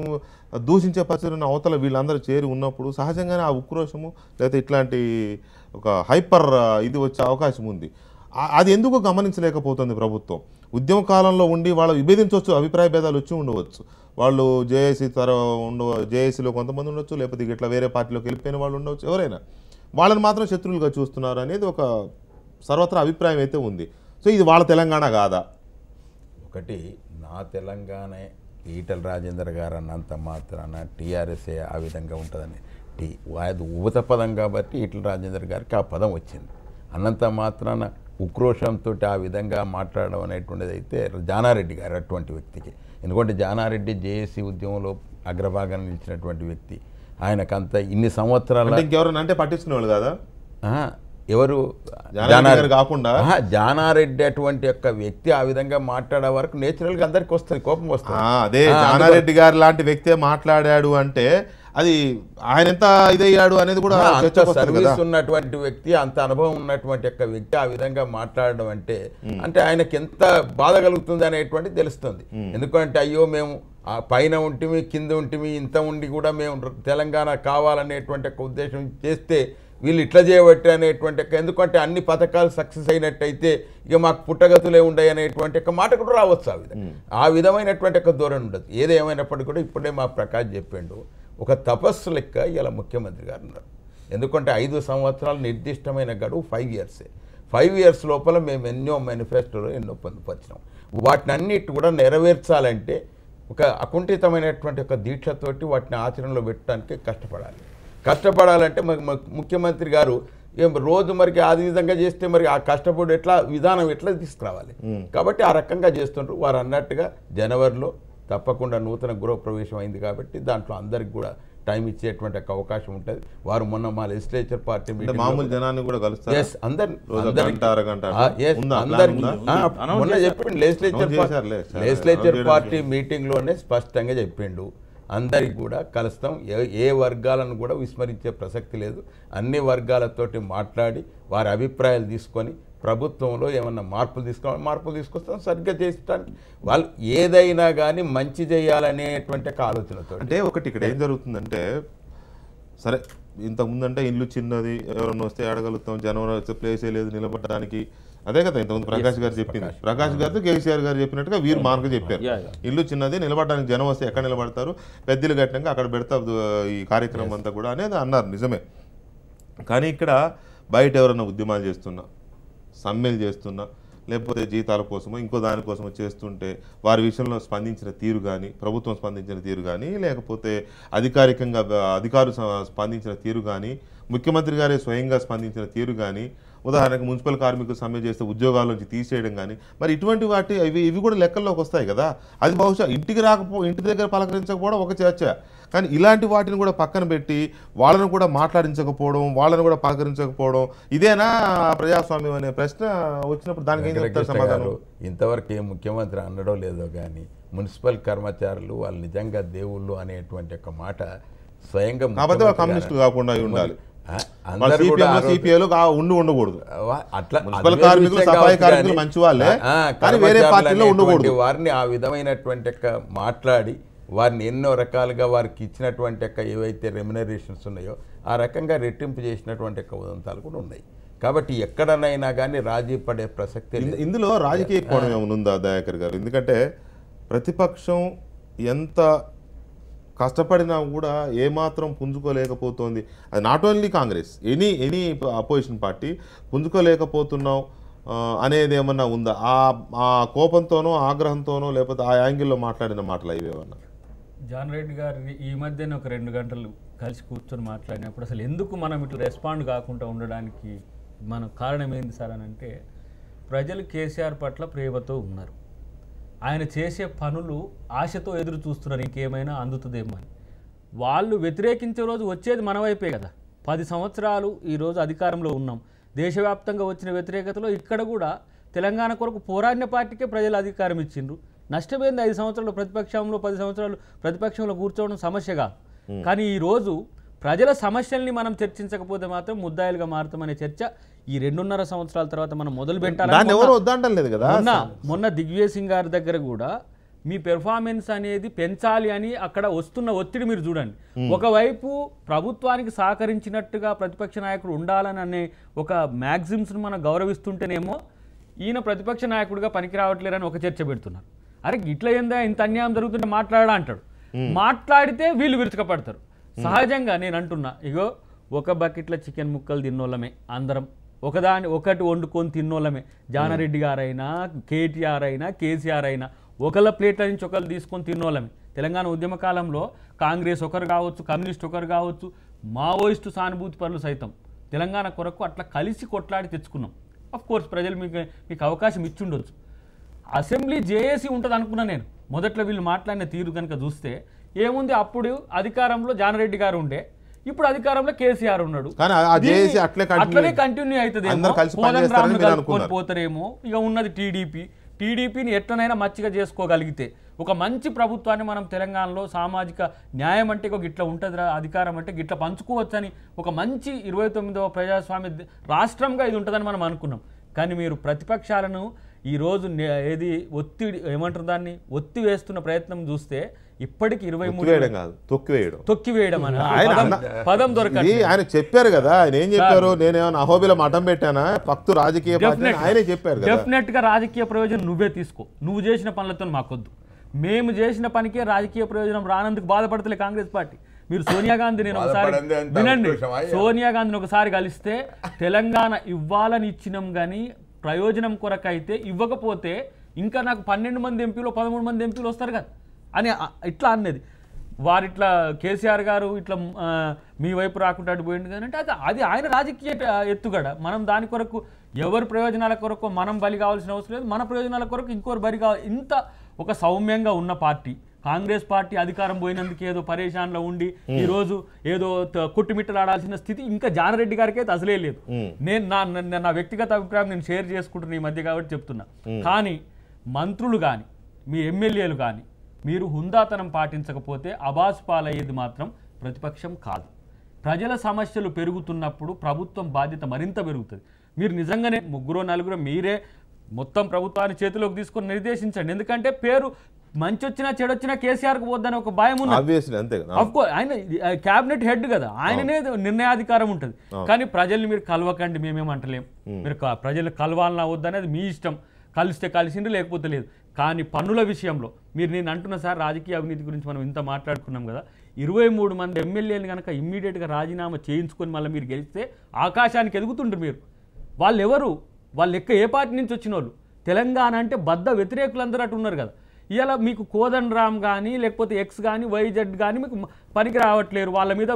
దూషించే పరిస్థితిలో అవతల వీళ్ళందరూ చేరి ఉన్నప్పుడు సహజంగానే ఆ ఉక్రోషము లేదా ఇట్లాంటి ఒక హైపర్ ఇది వచ్చే అవకాశం ఉంది. అది ఎందుకు గమనించలేకపోతుంది ప్రభుత్వం? ఉద్యమ కాలంలో ఉండి వాళ్ళు విభేదించవచ్చు, అభిప్రాయ భేదాలు వచ్చి ఉండవచ్చు. వాళ్ళు జేఏసీలో కొంతమంది ఉండొచ్చు, లేకపోతే ఇట్లా వేరే పార్టీలోకి వెళ్ళిపోయిన వాళ్ళు ఉండవచ్చు, ఎవరైనా వాళ్ళని మాత్రం శత్రువులుగా చూస్తున్నారు అనేది ఒక సర్వత్రా అభిప్రాయం అయితే ఉంది. సో ఇది వాళ్ళ తెలంగాణ కాదా? ఒకటి, నా తెలంగాణ ఈటల రాజేందర్ గారు అన్నంత మాత్రాన టీఆర్ఎస్ఏ ఆ విధంగా ఉంటుందని అది ఊత పదం కాబట్టి ఈటల రాజేందర్ గారికి ఆ పదం వచ్చింది. అన్నంత మాత్రాన ఉక్రోషంతో ఆ విధంగా మాట్లాడడం అనేటువంటిది అయితే జానారెడ్డి గారు అటువంటి వ్యక్తికి. ఎందుకంటే జానారెడ్డి జేఏసీ ఉద్యమంలో అగ్రభాగాన్ని నిలిచినటువంటి వ్యక్తి. ఆయనకంత ఇన్ని సంవత్సరాలు ఇంకెవరైనా అంటే పట్టించుకునే వాళ్ళు కదా, ఎవరు కాకుండా జానారెడ్డి అటువంటి యొక్క వ్యక్తి ఆ విధంగా మాట్లాడే వరకు నేచురల్గా అందరికి వస్తుంది, కోపం వస్తుంది. అదే జానారెడ్డి గారు లాంటి వ్యక్తే మాట్లాడాడు అంటే అది ఆయన ఎంత ఇదయ్యాడు అనేది కూడా అంత సర్వీస్ ఉన్నటువంటి వ్యక్తి, అంత అనుభవం ఉన్నటువంటి యొక్క వ్యక్తి ఆ విధంగా మాట్లాడడం అంటే ఆయనకి ఎంత బాధ కలుగుతుంది అనేటువంటిది తెలుస్తుంది. ఎందుకంటే అయ్యో మేము పైన ఉంటిమి, కింద ఉంటిమి, ఇంత ఉండి కూడా మేము తెలంగాణ కావాలనేటువంటి ఒక ఉద్దేశం చేస్తే వీళ్ళు ఇట్లా చేయబట్టి అనేటువంటి ఎందుకంటే అన్ని పథకాలు సక్సెస్ అయినట్టయితే ఇక మాకు పుట్టగతులే ఉండయి అనేటువంటి ఒక మాట కూడా రావచ్చు. ఆ విధమైనటువంటి ఒక ధోరణి ఉండదు. ఏదేమైనప్పటికీ కూడా ఇప్పుడే మా ప్రకాష్ చెప్పిండు, ఒక తపస్సు లెక్క ఇలా ముఖ్యమంత్రి గారు ఉన్నారు. ఎందుకంటే 5 సంవత్సరాలు నిర్దిష్టమైన గడువు 5 years. 5 years లోపల మేము ఎన్నో మేనిఫెస్టోలో ఎన్నో పొందుపరిచినాం. వాటిని అన్నిటి కూడా నెరవేర్చాలంటే ఒక అకుంఠితమైనటువంటి ఒక దీక్షతోటి వాటిని ఆచరణలో పెట్టడానికి కష్టపడాలంటే ముఖ్యమంత్రి గారు రోజు మరికి ఆ విధంగా చేస్తే మరి ఆ కష్టపడి విధానం ఎట్లా తీసుకురావాలి. కాబట్టి ఆ రకంగా చేస్తుంటారు. వారు అన్నట్టుగా జనవరిలో తప్పకుండా నూతన గృహప్రవేశం అయింది కాబట్టి దాంట్లో అందరికి కూడా టైం ఇచ్చేటువంటి అవకాశం ఉంటుంది. వారు మొన్న మా లెజిస్లేచర్ పార్టీ మామూలు జనాన్ని కూడా కలుస్తారు. మొన్న చెప్పిండు లెజిస్లేచర్ పార్టీ మీటింగ్లోనే స్పష్టంగా చెప్పిండు, అందరికి కూడా కలుస్తాం, ఏ వర్గాలను కూడా విస్మరించే ప్రసక్తి లేదు, అన్ని వర్గాలతోటి మాట్లాడి వారి అభిప్రాయాలు తీసుకొని ప్రభుత్వంలో ఏమన్నా మార్పులు తీసుకొస్తాం సరిగ్గా చేసడానికి. వాళ్ళు ఏదైనా కానీ మంచి చేయాలనేటువంటి ఆలోచనతో. అంటే ఒకటి ఇక్కడ ఏం జరుగుతుందంటే, సరే ఇంతకుముందంటే ఇల్లు చిన్నది, ఎవరన్నా వస్తే ఆడగలుగుతాం, జనవరి వస్తే ప్లేసే లేదు నిలబడడానికి, అదే కదా ఇంతకుముందు ప్రకాష్ గారు చెప్పింది. ప్రకాష్ గారితో కేసీఆర్ గారు చెప్పినట్టుగా వీరు మార్కు చెప్పారు, ఇల్లు చిన్నది నిలబడడానికి జనం వస్తే ఎక్కడ నిలబడతారు, పెద్దలు కట్టినాక అక్కడ పెడతా ఈ కార్యక్రమం అంతా కూడా అనేది అన్నారు. నిజమే. కానీ ఇక్కడ బయట ఎవరన్నా ఉద్యమాలు చేస్తున్నా, సమ్మెలు చేస్తున్నా, లేకపోతే జీతాల కోసమో ఇంకో దానికోసమో చేస్తుంటే వారి విషయంలో స్పందించిన తీరు కానీ, ప్రభుత్వం స్పందించిన తీరు కానీ, లేకపోతే అధికారికంగా అధికారులు స్పందించిన తీరు కానీ, ముఖ్యమంత్రి గారే స్వయంగా స్పందించిన తీరు కానీ, ఉదాహరణకు మున్సిపల్ కార్మికులు సమ్మె చేస్తే ఉద్యోగాల నుంచి తీసేయడం కానీ, మరి ఇటువంటి వాటి ఇవి కూడా లెక్కల్లోకి వస్తాయి కదా. అది బహుశా ఇంటి దగ్గర పలకరించకపోవడం ఒక చర్చ, కానీ ఇలాంటి వాటిని కూడా పక్కన పెట్టి వాళ్ళను కూడా మాట్లాడించకపోవడం, వాళ్ళను కూడా పలకరించకపోవడం, ఇదేనా ప్రజాస్వామ్యం అనే ప్రశ్న వచ్చినప్పుడు దానికి ఏం చెప్తారు సమాధానం? ఇంతవరకు ఏ ముఖ్యమంత్రి అనడో లేదో కానీ మున్సిపల్ కర్మచారులు వాళ్ళు నిజంగా దేవుళ్ళు అనేటువంటి ఒక మాట స్వయంగా కమ్యూనిస్టులు కాకుండా ఉండాలి, ఉండకూడదు. అట్లా మంచి వాళ్ళే కానీ వేరే పార్టీలో ఉండకూడదు. వారిని ఆ విధమైనటువంటి మాట్లాడి వారిని ఎన్నో రకాలుగా వారికి ఇచ్చినటువంటి ఏవైతే రెమ్యునరేషన్స్ ఉన్నాయో ఆ రకంగా రెట్టింపు చేసినటువంటి ఉదంతాలు కూడా ఉన్నాయి. కాబట్టి ఎక్కడనైనా కానీ రాజీ పడే ప్రసక్తి ఇందులో రాజకీయ కోణం ఏమైనా ఉందా దయాకర్ గారు? ఎందుకంటే ప్రతిపక్షం ఎంత కష్టపడినా కూడా ఏమాత్రం పుంజుకోలేకపోతుంది. అది not only Congress, any opposition party పుంజుకోలేకపోతున్నాం అనేది ఏమన్నా ఉందా? ఆ కోపంతోనో ఆగ్రహంతోనో లేకపోతే ఆ యాంగిల్లో మాట్లాడిన మాటలు ఇవేమన్నా? జాన్ రెడ్డి గారిని ఈ మధ్యనే ఒక 2 గంటలు కలిసి కూర్చొని మాట్లాడినప్పుడు అసలు ఎందుకు మనం ఇట్లా రెస్పాండ్ కాకుండా ఉండడానికి మన కారణం ఏంది సార్ అని అంటే, ప్రజలు కేసీఆర్ పట్ల ప్రేమతో ఉన్నారు. ఆయన చేసే పనులు ఆశతో ఎదురు చూస్తున్నారు ఇంకేమైనా అందుతుందేమో అని. వాళ్ళు వ్యతిరేకించే రోజు వచ్చేది మన వైపే కదా. 10 సంవత్సరాలు ఈరోజు అధికారంలో ఉన్నాం. దేశవ్యాప్తంగా వచ్చిన వ్యతిరేకతలో ఇక్కడ కూడా తెలంగాణ కొరకు పోరాడిన పార్టీకే ప్రజలు అధికారం ఇచ్చిండ్రు. నష్టమైంది 5 సంవత్సరాలు ప్రతిపక్షంలో 10 సంవత్సరాలు ప్రతిపక్షంలో కూర్చోవడం సమస్య కాదు. కానీ ఈరోజు ప్రజల సమస్యల్ని మనం చర్చించకపోతే మాత్రం ముద్దాయిలుగా మారుతామనే చర్చ ఈ 2.5 సంవత్సరాల తర్వాత మనం మొదలు పెట్టాలి. మొన్న దిగ్విజయ్ సింగ్ గారి దగ్గర కూడా మీ పెర్ఫార్మెన్స్ అనేది పెంచాలి అని అక్కడ వస్తున్న ఒత్తిడి మీరు చూడండి. ఒకవైపు ప్రభుత్వానికి సహకరించినట్టుగా ప్రతిపక్ష నాయకుడు ఉండాలని అనే ఒక మ్యాక్సిమ్స్ను మనం గౌరవిస్తుంటేనేమో ఈయన ప్రతిపక్ష నాయకుడిగా పనికి రావట్లేరని ఒక చర్చ పెడుతున్నారు. అరే ఇట్లా ఏందా ఇంత అన్యాయం జరుగుతుంటే మాట్లాడా అంటాడు. మాట్లాడితే వీళ్ళు విరుచుకపడతారు. సహజంగా నేను అంటున్నా, ఇగో ఒక బకెట్ల చికెన్ ముక్కలు తిన్నోళ్ళమే అందరం, ఒకటి వండుకొని తిన్నోళ్ళమే. జానారెడ్డి గారైనా కేటీఆర్ అయినా కేసీఆర్ అయినా ఒకళ్ళ ప్లేట్ల నుంచి ఒకళ్ళు తీసుకొని తిన్నోళ్ళమే. తెలంగాణ ఉద్యమ కాలంలో కాంగ్రెస్ ఒకరు కావచ్చు, కమ్యూనిస్ట్ ఒకరు కావచ్చు, మావోయిస్టు సానుభూతి పనులు సైతం తెలంగాణ కొరకు అట్లా కలిసి కొట్లాడి తెచ్చుకున్నాం. ఆఫ్ కోర్స్ ప్రజలు మీకు అవకాశం ఇచ్చిండొచ్చు. అసెంబ్లీ జేఏసీ ఉంటుంది అనుకున్నా నేను. మొదట్లో వీళ్ళు మాట్లాడిన తీరు కనుక చూస్తే ఏముంది, అప్పుడు అధికారంలో జానారెడ్డి గారు ఉండే, ఇప్పుడు అధికారంలో కేసీఆర్ ఉన్నాడు. అట్లనే కంటిన్యూ అవుతుంది, పోతారేమో. ఇక ఉన్నది టీడీపీని ఎట్లనైనా మచ్చిగా చేసుకోగలిగితే ఒక మంచి ప్రభుత్వాన్ని మనం తెలంగాణలో సామాజిక న్యాయం అంటే ఇట్లా ఉంటుందిరా, అధికారం అంటే ఇట్లా పంచుకోవచ్చని ఒక మంచి 29వ ప్రజాస్వామ్య రాష్ట్రంగా ఇది ఉంటుందని మనం అనుకున్నాం. కానీ మీరు ప్రతిపక్షాలను ఈరోజు ఏది ఒత్తిడి ఏమంటారు దాన్ని ఒత్తి వేస్తున్న ప్రయత్నం చూస్తే ఇప్పటికి 23 తొక్కివేయడం అనే పదం దొరకదు. ఆయన చెప్పారు కదా, ఆయన ఏం చెప్పారు, నేనేమన్నా అహోబిల మఠం పెట్టానా, పక్తు రాజకీయ ఆయనే చెప్పారు. డెఫినెట్ గా రాజకీయ ప్రయోజనం నువ్వే తీసుకో, నువ్వు చేసిన పనులతో మాకొద్దు. మేము చేసిన పనికే రాజకీయ ప్రయోజనం రానందుకు బాధపడతలే కాంగ్రెస్ పార్టీ. మీరు సోనియా గాంధీ నేను ఒకసారి వినండి, సోనియా గాంధీని ఒకసారి కలిస్తే తెలంగాణ ఇవ్వాలని ఇచ్చినాం కానీ ప్రయోజనం కొరకైతే ఇవ్వకపోతే ఇంకా నాకు 12 మంది ఎంపీలు 13 మంది ఎంపీలు వస్తారు కదా అని ఇట్లా అన్నది. వారిట్లా కేసీఆర్ గారు ఇట్లా మీ వైపు రాకుండా పోయింది కానీ అంటే అది ఆయన రాజకీయ ఎత్తుగడ. మనం దాని కొరకు ఎవరి ప్రయోజనాల కొరకు మనం బలి కావాల్సిన అవసరం లేదు, మన ప్రయోజనాల కొరకు ఇంకోరు బలి కావాలి. ఇంత ఒక సౌమ్యంగా ఉన్న పార్టీ కాంగ్రెస్ పార్టీ అధికారం పోయినందుకు ఏదో పరేషాన్లో ఉండి ఈరోజు ఏదో కొట్టుమిట్టలాడాల్సిన స్థితి ఇంకా జానారెడ్డి గారికి అయితే అసలే లేదు. నేను నా వ్యక్తిగత అభిప్రాయం నేను షేర్ చేసుకుంటున్నా ఈ మధ్య కాబట్టి చెప్తున్నా. కానీ మంత్రులు కానీ మీ ఎమ్మెల్యేలు కానీ మీరు హుందాతనం పాటించకపోతే అబాసు పాలయ్యేది మాత్రం ప్రతిపక్షం కాదు. ప్రజల సమస్యలు పెరుగుతున్నప్పుడు ప్రభుత్వం బాధ్యత మరింత పెరుగుతుంది. మీరు నిజంగానే 3-4 మీరే మొత్తం ప్రభుత్వాన్ని చేతిలోకి తీసుకొని నిర్దేశించండి. ఎందుకంటే పేరు మంచి వచ్చినా చెడొచ్చినా కేసీఆర్కి పోద్దని ఒక భయం ఉన్నది. ఆయన క్యాబినెట్ హెడ్ కదా, ఆయననే నిర్ణయాధికారం ఉంటుంది. కానీ ప్రజల్ని మీరు కలవకండి మేమేమంటలేం. మీరు ప్రజలు కలవాలన్నా వద్దనేది మీ ఇష్టం, కలిస్తే కలిసిండ్రు లేకపోతే లేదు. కానీ పన్నుల విషయంలో మీరు నేను అంటున్నా సార్, రాజకీయ అవినీతి గురించి మనం ఇంత మాట్లాడుకున్నాం కదా, 23 మంది ఎమ్మెల్యేలు కనుక ఇమ్మీడియట్గా రాజీనామా చేయించుకొని మళ్ళీ మీరు గెలిస్తే ఆకాశానికి ఎదుగుతుంటారు మీరు. వాళ్ళు ఎవరు, వాళ్ళు ఏ పార్టీ నుంచి వచ్చిన వాళ్ళు? తెలంగాణ అంటే బద్ద వ్యతిరేకులు అందరూ అటు ఉన్నారు కదా. ఇలా మీకు కోదండరామ్ కానీ లేకపోతే ఎక్స్ కానీ వైజెడ్ కానీ మీకు పనికి రావట్లేరు. వాళ్ళ మీద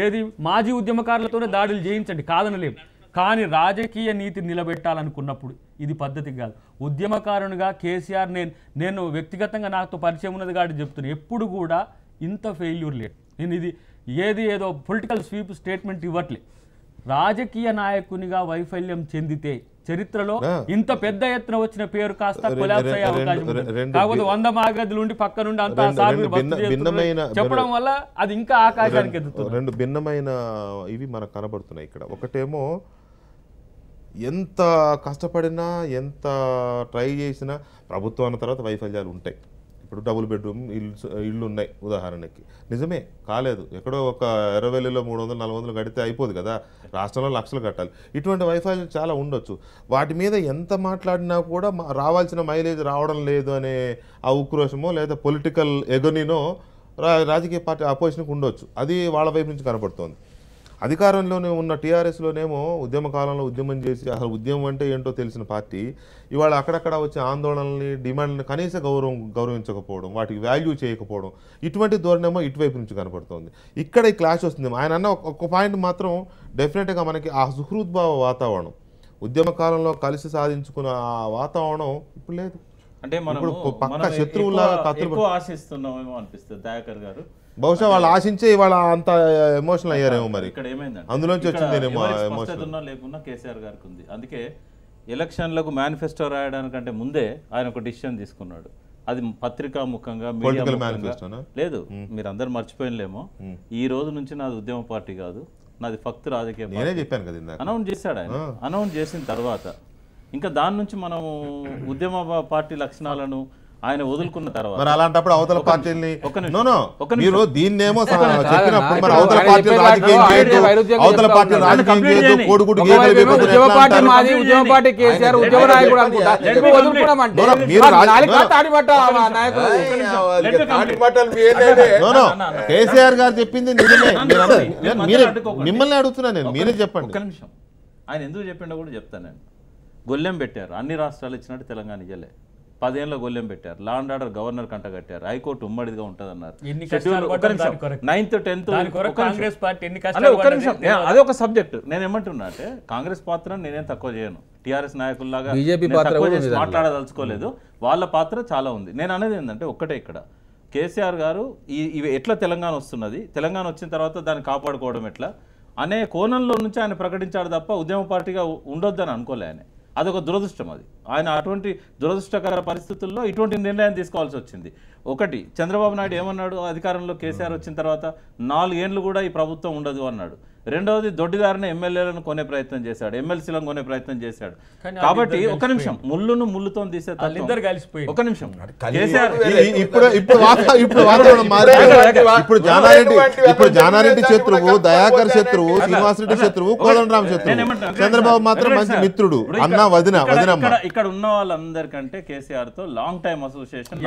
ఏది మాజీ ఉద్యమకారులతోనే దాడులు చేయించండి, కాదనలేము. కానీ రాజకీయ నీతి నిలబెట్టాలనుకున్నప్పుడు ఇది పద్ధతి కాదు. ఉద్యమకారునిగా కేసీఆర్ నేను వ్యక్తిగతంగా నాతో పరిచయం ఉన్నది కాబట్టి చెప్తున్నాను, ఎప్పుడు కూడా ఇంత ఫెయిల్యూర్ లేదు. నేను ఇది ఏదో పొలిటికల్ స్వీప్ స్టేట్మెంట్ ఇవ్వట్లే. రాజకీయ నాయకునిగా వైఫల్యం చెందితే చరిత్రలో ఇంత పెద్ద ఎత్తున వచ్చిన పేరు కాస్త కొలాప్స్ అయ్యే అవకాశం ఉంది. కాకపోతే 100 మాగదులు ఉండి పక్క నుండి అంతా చెప్పడం వల్ల అది ఇంకా ఆకాశానికి ఎదుగుతుంది. 2 భిన్నమైన ఇవి మనకు కనబడుతున్నాయి ఇక్కడ. ఒకటేమో ఎంత కష్టపడినా ఎంత ట్రై చేసినా ప్రభుత్వం అన్న తర్వాత వైఫల్యాలు ఉంటాయి. ఇప్పుడు డబుల్ బెడ్రూమ్ ఇళ్ళు ఉన్నాయి ఉదాహరణకి, నిజమే కాలేదు. ఎక్కడో ఒక 20,000లో 300-400 కడితే అయిపోదు కదా, రాష్ట్రంలో లక్షలు కట్టాలి. ఇటువంటి వైఫల్యాలు చాలా ఉండొచ్చు. వాటి మీద ఎంత మాట్లాడినా కూడా రావాల్సిన మైలేజ్ రావడం లేదు అనే ఆ ఉక్రోషమో లేదా పొలిటికల్ ఎగనినో రాజకీయ పార్టీ అపోజిషన్కి ఉండొచ్చు, అది వాళ్ళ వైపు నుంచి కనపడుతోంది. అధికారంలోనే ఉన్న టీఆర్ఎస్లోనేమో ఉద్యమ కాలంలో ఉద్యమం చేసి అసలు ఉద్యమం అంటే ఏంటో తెలిసిన పార్టీ ఇవాళ అక్కడక్కడ వచ్చే ఆందోళనల్ని డిమాండ్ని కనీస గౌరవించకపోవడం, వాటికి వాల్యూ చేయకపోవడం, ఇటువంటి ధోరణేమో ఇటువైపు నుంచి కనపడుతోంది. ఇక్కడ ఈ క్లాష్ వస్తుంది. ఆయన అన్న ఒక పాయింట్ మాత్రం డెఫినెట్గా మనకి ఆ సుహృద్భావ వాతావరణం ఉద్యమ కాలంలో కలిసి సాధించుకున్న ఆ వాతావరణం ఇప్పుడు లేదు. అంటే మనం పక్క శత్రువులాగా ఎక్కువ ఆశిస్తున్నామేమో అనిపిస్తుంది దయాకర్ గారు. బహుశా వాళ్ళు ఆశించే ఇవాళ అంత ఎమోషనల్ అయ్యారేమో. మరి ఇక్కడ ఏమైందంటే అందులోంచి వచ్చిందేమో లేకున్నా కేసీఆర్ గారికి ఉంది. అందుకే ఎలక్షన్లకు మేనిఫెస్టో రాయడానికంటే ముందే ఆయన ఒక డిసిషన్ తీసుకున్నాడు. అది పత్రికా ముఖంగా లేదు, మీరు అందరు మర్చిపోయినలేమో. ఈ రోజు నుంచి నాది ఉద్యమ పార్టీ కాదు, నాది ఫక్త్ రాజకీయ అనౌన్స్ చేశాడు ఆయన. అనౌన్స్ చేసిన తర్వాత ఇంకా దాని నుంచి మనం ఉద్యమ పార్టీ లక్షణాలను ఆయన వదులుకున్న తర్వాత మరి అలాంటప్పుడు అవతల పార్టీని మీరు దీన్నేమో చెప్పినప్పుడు మరి అవతల పార్టీ రాజకీయం చేయదు, అవతల పార్టీ రాజకీయం చేయదు, కోడిగుడ్డు కేసీఆర్ గారు చెప్పింది నిజమే. మిమ్మల్ని అడుగుతున్నా నేను, మీరే చెప్పండి. ఒక్క నిమిషం, ఆయన ఎందుకు చెప్పిండో కూడా చెప్తాను నేను. గొల్లెం పెట్టారు, అన్ని రాష్ట్రాలు ఇచ్చినట్టు తెలంగాణ ఇయ్యలే. 10 ఏళ్ళ గొల్లెం పెట్టారు, లా అండ్ ఆర్డర్ గవర్నర్ కంట కట్టారు, హైకోర్టు ఉమ్మడిగా ఉంటుందన్నారు. 9th 10th అదే ఒక సబ్జెక్ట్. నేను ఏమంటున్నా అంటే కాంగ్రెస్ పాత్ర నేనేం తక్కువ చేయను, టీఆర్ఎస్ నాయకుల్లాగా మాట్లాడదలుచుకోలేదు, వాళ్ళ పాత్ర చాలా ఉంది. నేను అనేది ఏంటంటే ఒక్కటే, ఇక్కడ కేసీఆర్ గారు ఇవి ఎట్లా తెలంగాణ వస్తున్నది, తెలంగాణ వచ్చిన తర్వాత దాన్ని కాపాడుకోవడం ఎట్లా అనే కోణంలో నుంచి ఆయన ప్రకటించాడు తప్ప ఉద్యమ పార్టీగా ఉండొద్దని అనుకోలే ఆయన. అదొక దురదృష్టం. అది ఆయన అటువంటి దురదృష్టకర పరిస్థితుల్లో ఇటువంటి నిర్ణయం తీసుకోవాల్సి వచ్చింది. ఒకటి, చంద్రబాబు నాయుడు ఏమన్నాడు అధికారంలో కేసీఆర్ వచ్చిన తర్వాత, 4 ఏళ్ళు కూడా ఈ ప్రభుత్వం ఉండదు అన్నాడు. రెండవది, దొడ్డిదారిని ఎమ్మెల్యేలను కొనే ప్రయత్నం చేశాడు, ఎమ్మెల్సీలను కొనే ప్రయత్నం చేశాడు. కాబట్టి ఒక నిమిషం, ముళ్ళును ముళ్ళుతో తీసే ఒక నిమిషం ఇప్పుడు జానారెడ్డి శత్రువు, దయాకర్ శత్రువు, శ్రీనివాసరెడ్డి శత్రువు, కోదండరామ్ శత్రువు, చంద్రబాబు మాత్రం మంచి మిత్రుడు, అన్న వదినమ్మ. ఇక్కడ ఉన్న వాళ్ళందరికంటే కేసీఆర్ తో లాంగ్ టైమ్ అసోసియేషన్.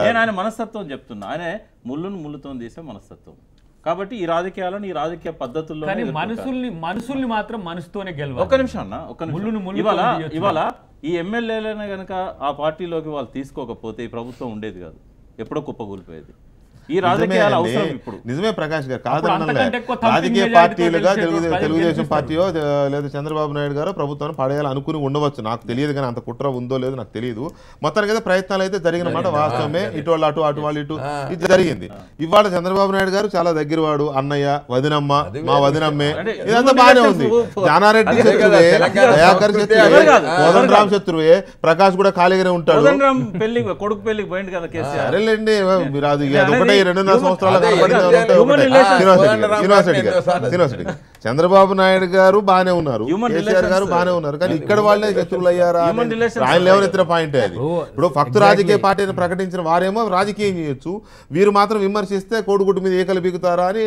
నేను ఆయన మనస్తత్వం చెప్తున్నా, ఆయన ముళ్ళును ముళ్ళుతో తీసే మనస్తత్వం. కాబట్టి ఈ రాజకీయాలను ఈ రాజకీయ పద్ధతుల్లో మనుషుల్ని మాత్రం మనసుతోనే గెలవాలి. ఒక్క నిమిషం అన్న, ఇవాళ ఈ ఎమ్మెల్యేలను కనుక ఆ పార్టీలోకి వాళ్ళు తీసుకోకపోతే ఈ ప్రభుత్వం ఉండేది కాదు, ఎప్పుడో కుప్పకూలిపోయేది. ఈ రాజకీయాలు అవసరం ఇప్పుడు. నిజమే ప్రకాష్ గారు, కాదనలే. రాజకీయ పార్టీలుగా తెలుగుదేశం పార్టీయో లేదా చంద్రబాబు నాయుడు గారు ప్రభుత్వాన్ని పడేయాలని అనుకుని ఉండవచ్చు, నాకు తెలియదు, కానీ అంత కుట్ర ఉందో లేదో నాకు తెలియదు. మొత్తానికి అయితే ప్రయత్నాలు అయితే జరిగిన మాట వాస్తవమే. ఇటు వాళ్ళు అటు వాళ్ళు ఇటు ఇది జరిగింది. ఇవాళ చంద్రబాబు నాయుడు గారు చాలా దగ్గరవాడు, అన్నయ్య, వదినమ్మ, మా వదినమ్మే, ఇదంతా బాగానే ఉంది. జానారెడ్డి శత్రువే, దయాకర్ శత్రువే, కోదండరామ్ శత్రువే, ప్రకాష్ కూడా ఖాళీగానే ఉంటాడు. కొడుకు పెళ్లికి పోయింది కదా కేసీఆర్. సరేలేండి, మీరు అది ఒకటే 2.5 సంవత్సరాల యూనివర్సిటీ. చంద్రబాబు నాయుడు గారు బానే ఉన్నారు, కేసీఆర్ గారు బానే ఉన్నారు, కానీ ఇక్కడ వాళ్ళే శత్రువులు అయ్యారా? ఆయన లేవనెత్తిన పాయింట్ అది. ఇప్పుడు ఫక్తు రాజకీయ పార్టీని ప్రకటించిన వారేమో రాజకీయం చేయొచ్చు, వీరు మాత్రం విమర్శిస్తే కోడిగుడ్డు మీద ఏకలు బిగుతారా అని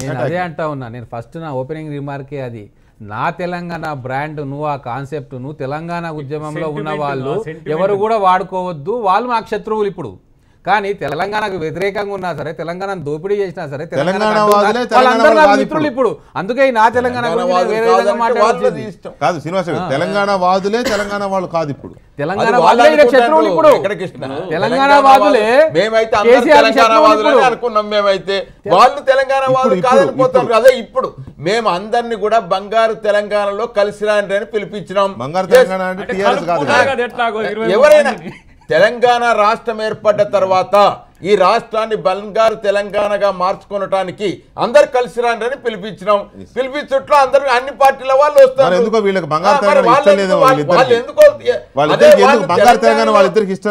నేను అదే అంటా ఉన్నా. నేను ఫస్ట్ నా ఓపెనింగ్ రిమార్కే అది. నా తెలంగాణ బ్రాండ్, నువ్వు ఆ కాన్సెప్ట్, నువ్వు తెలంగాణ ఉద్యమంలో ఉన్న వాళ్ళు ఎవరు కూడా వాడుకోవద్దు, వాళ్ళు మాకు శత్రువులు. ఇప్పుడు కానీ తెలంగాణకు వ్యతిరేకంగా ఉన్నా సరే, తెలంగాణను దోపిడీ చేసినా సరే, మిత్రులు ఇప్పుడు. అందుకే నా తెలంగాణ కాదు శ్రీనివాస, తెలంగాణ వాదులే తెలంగాణ వాళ్ళు కాదు. ఇప్పుడు తెలంగాణ వాదులే శత్రువులు. ఇప్పుడు తెలంగాణ వాదులే, మేమైతే తెలంగాణ వాదులే అనుకున్నాం, మేమైతే వాళ్ళు తెలంగాణ వాదులు కాదనిపోతారు కదా. ఇప్పుడు మేము అందరినీ కూడా బంగారు తెలంగాణలో కలిసి రాండి అని పిలిపించినాం. బంగారు తెలంగాణ అంటే టీఆర్ఎస్ కాదు. ఎవరైనా తెలంగాణ రాష్ట్రం ఏర్పడ్డ తర్వాత ఈ రాష్ట్రాన్ని బంగారు తెలంగాణగా మార్చుకోవటానికి అందరు కలిసి రాండి అని పిలిపించినాం. పిలిపించట్లో అందరు అన్ని పార్టీల వాళ్ళు వస్తారు.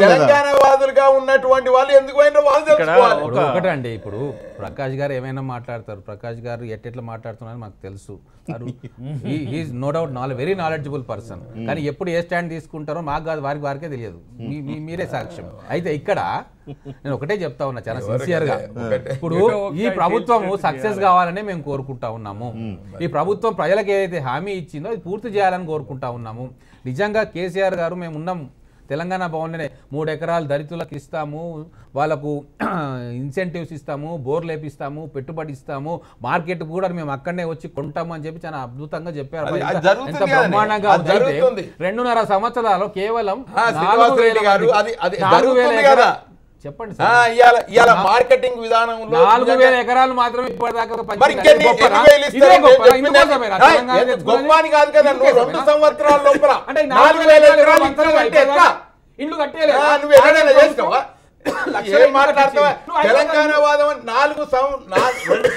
తెలంగాణ వాదులుగా ఉన్నటువంటి వాళ్ళు ఎందుకు పోయినా వాళ్ళు తెలుసుకోవాలి. ఒకటండి, ఇప్పుడు ప్రకాష్ గారు ఏమైనా మాట్లాడతారు, ప్రకాష్ గారు ఎట్లా మాట్లాడుతున్నారని మాకు తెలుసు. No doubt very knowledgeable person. కానీ ఎప్పుడు ఏ స్టాండ్ తీసుకుంటారో మాకు కాదు, వారికే తెలియదు. మీరే సాక్ష్యం. అయితే ఇక్కడ నేను ఒకటే చెప్తా ఉన్నా చాలా సిన్సియర్ గా, ఇప్పుడు ఈ ప్రభుత్వం సక్సెస్ కావాలని మేము కోరుకుంటా ఉన్నాము. ఈ ప్రభుత్వం ప్రజలకు ఏదైతే హామీ ఇచ్చిందో అది పూర్తి చేయాలని కోరుకుంటా ఉన్నాము. నిజంగా కేసీఆర్ గారు మేము ఉన్నాం, తెలంగాణ భవన్లోనే 3 ఎకరాలు దళితులకు ఇస్తాము, వాళ్ళకు ఇన్సెంటివ్స్ ఇస్తాము, బోర్లు వేపిస్తాము, పెట్టుబడి ఇస్తాము, మార్కెట్ కూడా మేము అక్కడనే వచ్చి కొంటాము అని చెప్పి చాలా అద్భుతంగా చెప్పారు. అది జరుగుతుంది ఎంత బ్రహ్మాండంగా అది జరుగుతుంది. 2.5 సంవత్సరాలు కేవలం శ్రీనివాస్ రెడ్డి గారు అది 4,000 కదా చెప్పండి ఇవాళ మార్కెటింగ్ విధానంలో 4,000 ఎకరాలు మాత్రమే ఇప్పటిదాకా మరి ఇంకెన్ని వేలు ఇస్తారు? గొప్ప అని కాదు కదా, నువ్వు 2 సంవత్సరాల లోపల అంటే 4,000 ఎకరాలు ఇస్తావంటే ఎట్లా? ఇల్లు కట్టేయాలి. నువ్వు ఏదైనా చేస్తావా? ఏం మాట్లాడతావా? తెలంగాణ వాదం 2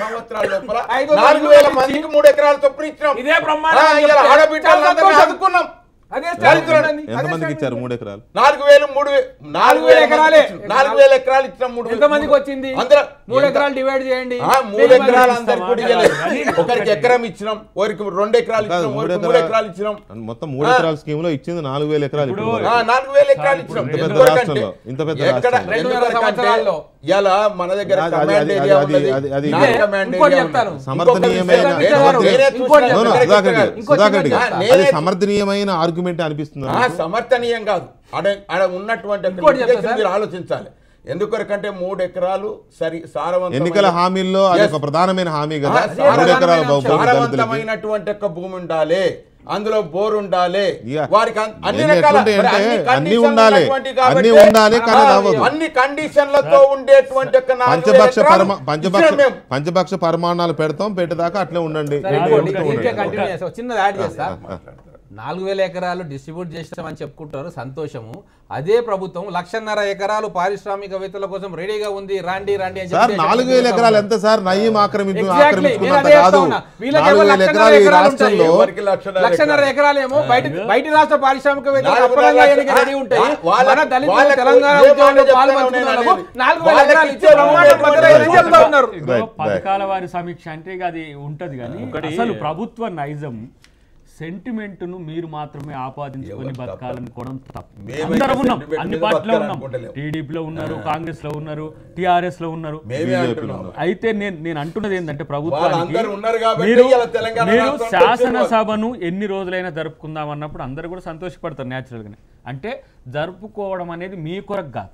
సంవత్సరాల లోపల 4,000 మందికి 3 ఎకరాల చొప్పున ఇచ్చినాం. ఇదే బ్రహ్మాండం. ఇలా ఆడబిడ్డలందరినీ చదువుకున్నాం. ఎంతమందికి ఇచ్చారు 3 ఎకరాలు? 4,000 ఎకరాలు ఇచ్చిన 3 మందికి వచ్చింది. 3 ఎకరాలు డివైడ్ చేయండి. 3 ఎకరాలు అందరికి కూడా ఇవ్వలేదు. ఒకరికి ఎకరం ఇచ్చినాం, ఒకరికి 2 ఎకరాలు ఇచ్చినాం, 3 ఎకరాలు ఇచ్చినాం. మొత్తం 3 ఎకరాల స్కీమ్ లో ఇచ్చింది 4,000 ఎకరాలు. 4,000 ఎకరాలు ఇచ్చినాం. ఇంత పెద్ద రాష్ట్రంలో ఇలా మన దగ్గర సమర్థనీయమైన ఆర్గ్యుమెంట్ అనిపిస్తుంది. సమర్థనీయం కాదు, ఆడ ఉన్నటువంటి మీరు ఆలోచించాలి. ఎందుకంటే 3 ఎకరాలు ఎన్నికల హామీల్లో అది ఒక ప్రధానమైన హామీ కదా. 3 ఎకరాల సారవంతమైనటువంటి భూమి ఉండాలి, అందులో బోర్ ఉండాలి, వారికి అన్ని ఉండాలి, అన్ని కండిషన్లతో ఉండేటువంటి పంచపక్ష పరిమాణాలు పెడతాం, పెట్టేదాకా అట్లే ఉండండి. చిన్నది యాడ్ చేస్తా. 4,000 ఎకరాలు డిస్ట్రిబ్యూట్ చేస్తామని చెప్పుకుంటారు, సంతోషము. అదే ప్రభుత్వం 1,50,000 ఎకరాలు పారిశ్రామికవేత్తల కోసం రెడీగా ఉంది, రాండి రాండి అని చెప్పి 4,000 ఎకరాలు ఎంత సార్? నయ్యం ఆక్రమించుకున్నంత కాదు. 1,50,000 ఎకరాలేమో బయట రాష్ట్ర పారిశ్రామికవేత్తలు రెడీ ఉంటాయి. మన దళితులు తెలంగాణ ఉద్యమంలో పాల్పంచుకున్న 4,000 ఎకరాలు ఇచ్చే చెప్తా ఉన్నారు. పథకాల వారి సమీక్ష అంటే అది ఉంటది కానీ అసలు ప్రభుత్వ నైజం సెంటిమెంట్ను మీరు మాత్రమే ఆపాదించుకొని బతకాలనుకోవడం తప్పు. అందరం ఉన్నాం, అన్ని పార్టీలో ఉన్నాం, టీడీపీలో ఉన్నారు, కాంగ్రెస్ లో ఉన్నారు, టిఆర్ఎస్ లో ఉన్నారు. అయితే నేను అంటున్నది ఏంటంటే ప్రభుత్వానికి మీరు శాసనసభను ఎన్ని రోజులైనా జరుపుకుందాం అన్నప్పుడు అందరూ కూడా సంతోషపడతారు న్యాచురల్ గానే. అంటే జరుపుకోవడం అనేది మీ కొరకు కాదు,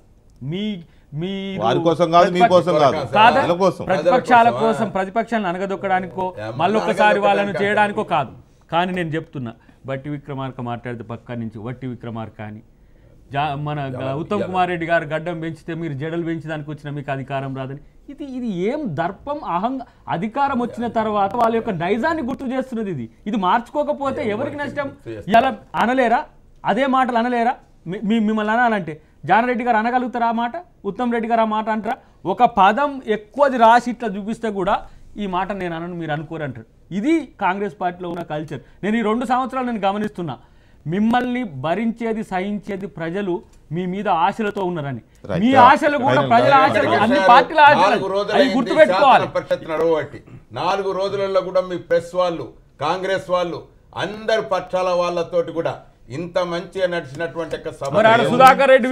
ప్రతిపక్షాల కోసం, ప్రతిపక్షాలను అనగదొక్కడానికో మళ్ళొక్కసారి వాళ్ళను చేయడానికో కాదు. కానీ నేను చెప్తున్నా, బట్టి విక్రమార్క మాట్లాడితే పక్క నుంచి వట్టి విక్రమార్క అని మన ఉత్తమ్ కుమార్ రెడ్డి గారు గడ్డం పెంచితే మీరు జడలు పెంచడానికి వచ్చిన మీకు అధికారం రాదని, ఇది ఏం దర్పం అధికారం వచ్చిన తర్వాత వాళ్ళ యొక్క నైజాన్ని గుర్తు చేస్తున్నది. ఇది మార్చుకోకపోతే ఎవరికి నష్టం? ఇలా అనలేరా? అదే మాటలు అనలేరా? మిమ్మల్ని అనాలంటే జానారెడ్డి గారు అనగలుగుతారా ఆ మాట? ఉత్తమ్ రెడ్డి గారు ఆ మాట అంటారా? ఒక పదం ఎక్కువది రాసి ఇట్లా చూపిస్తే కూడా ఈ మాట నేను అనను, మీరు అనుకోరంటారు. ఇది కాంగ్రెస్ పార్టీలో ఉన్న కల్చర్. నేను ఈ 2 సంవత్సరాలు నేను గమనిస్తున్నా, మిమ్మల్ని భరించేది సహించేది ప్రజలు మీ మీద ఆశలతో ఉన్నారని. మీ ఆశలు కూడా ప్రజల ఆశలు, అన్ని పార్టీల ఆశలు, అవి గుర్తుపెట్టుకోవాలి. 4 రోజులలో కూడా మీ ప్రెస్ వాళ్ళు, కాంగ్రెస్ వాళ్ళు, అందరు పక్షాల వాళ్ళతోటి కూడా ఇంత మంచిగా నడిచినటువంటి సుధాకర్ రెడ్డి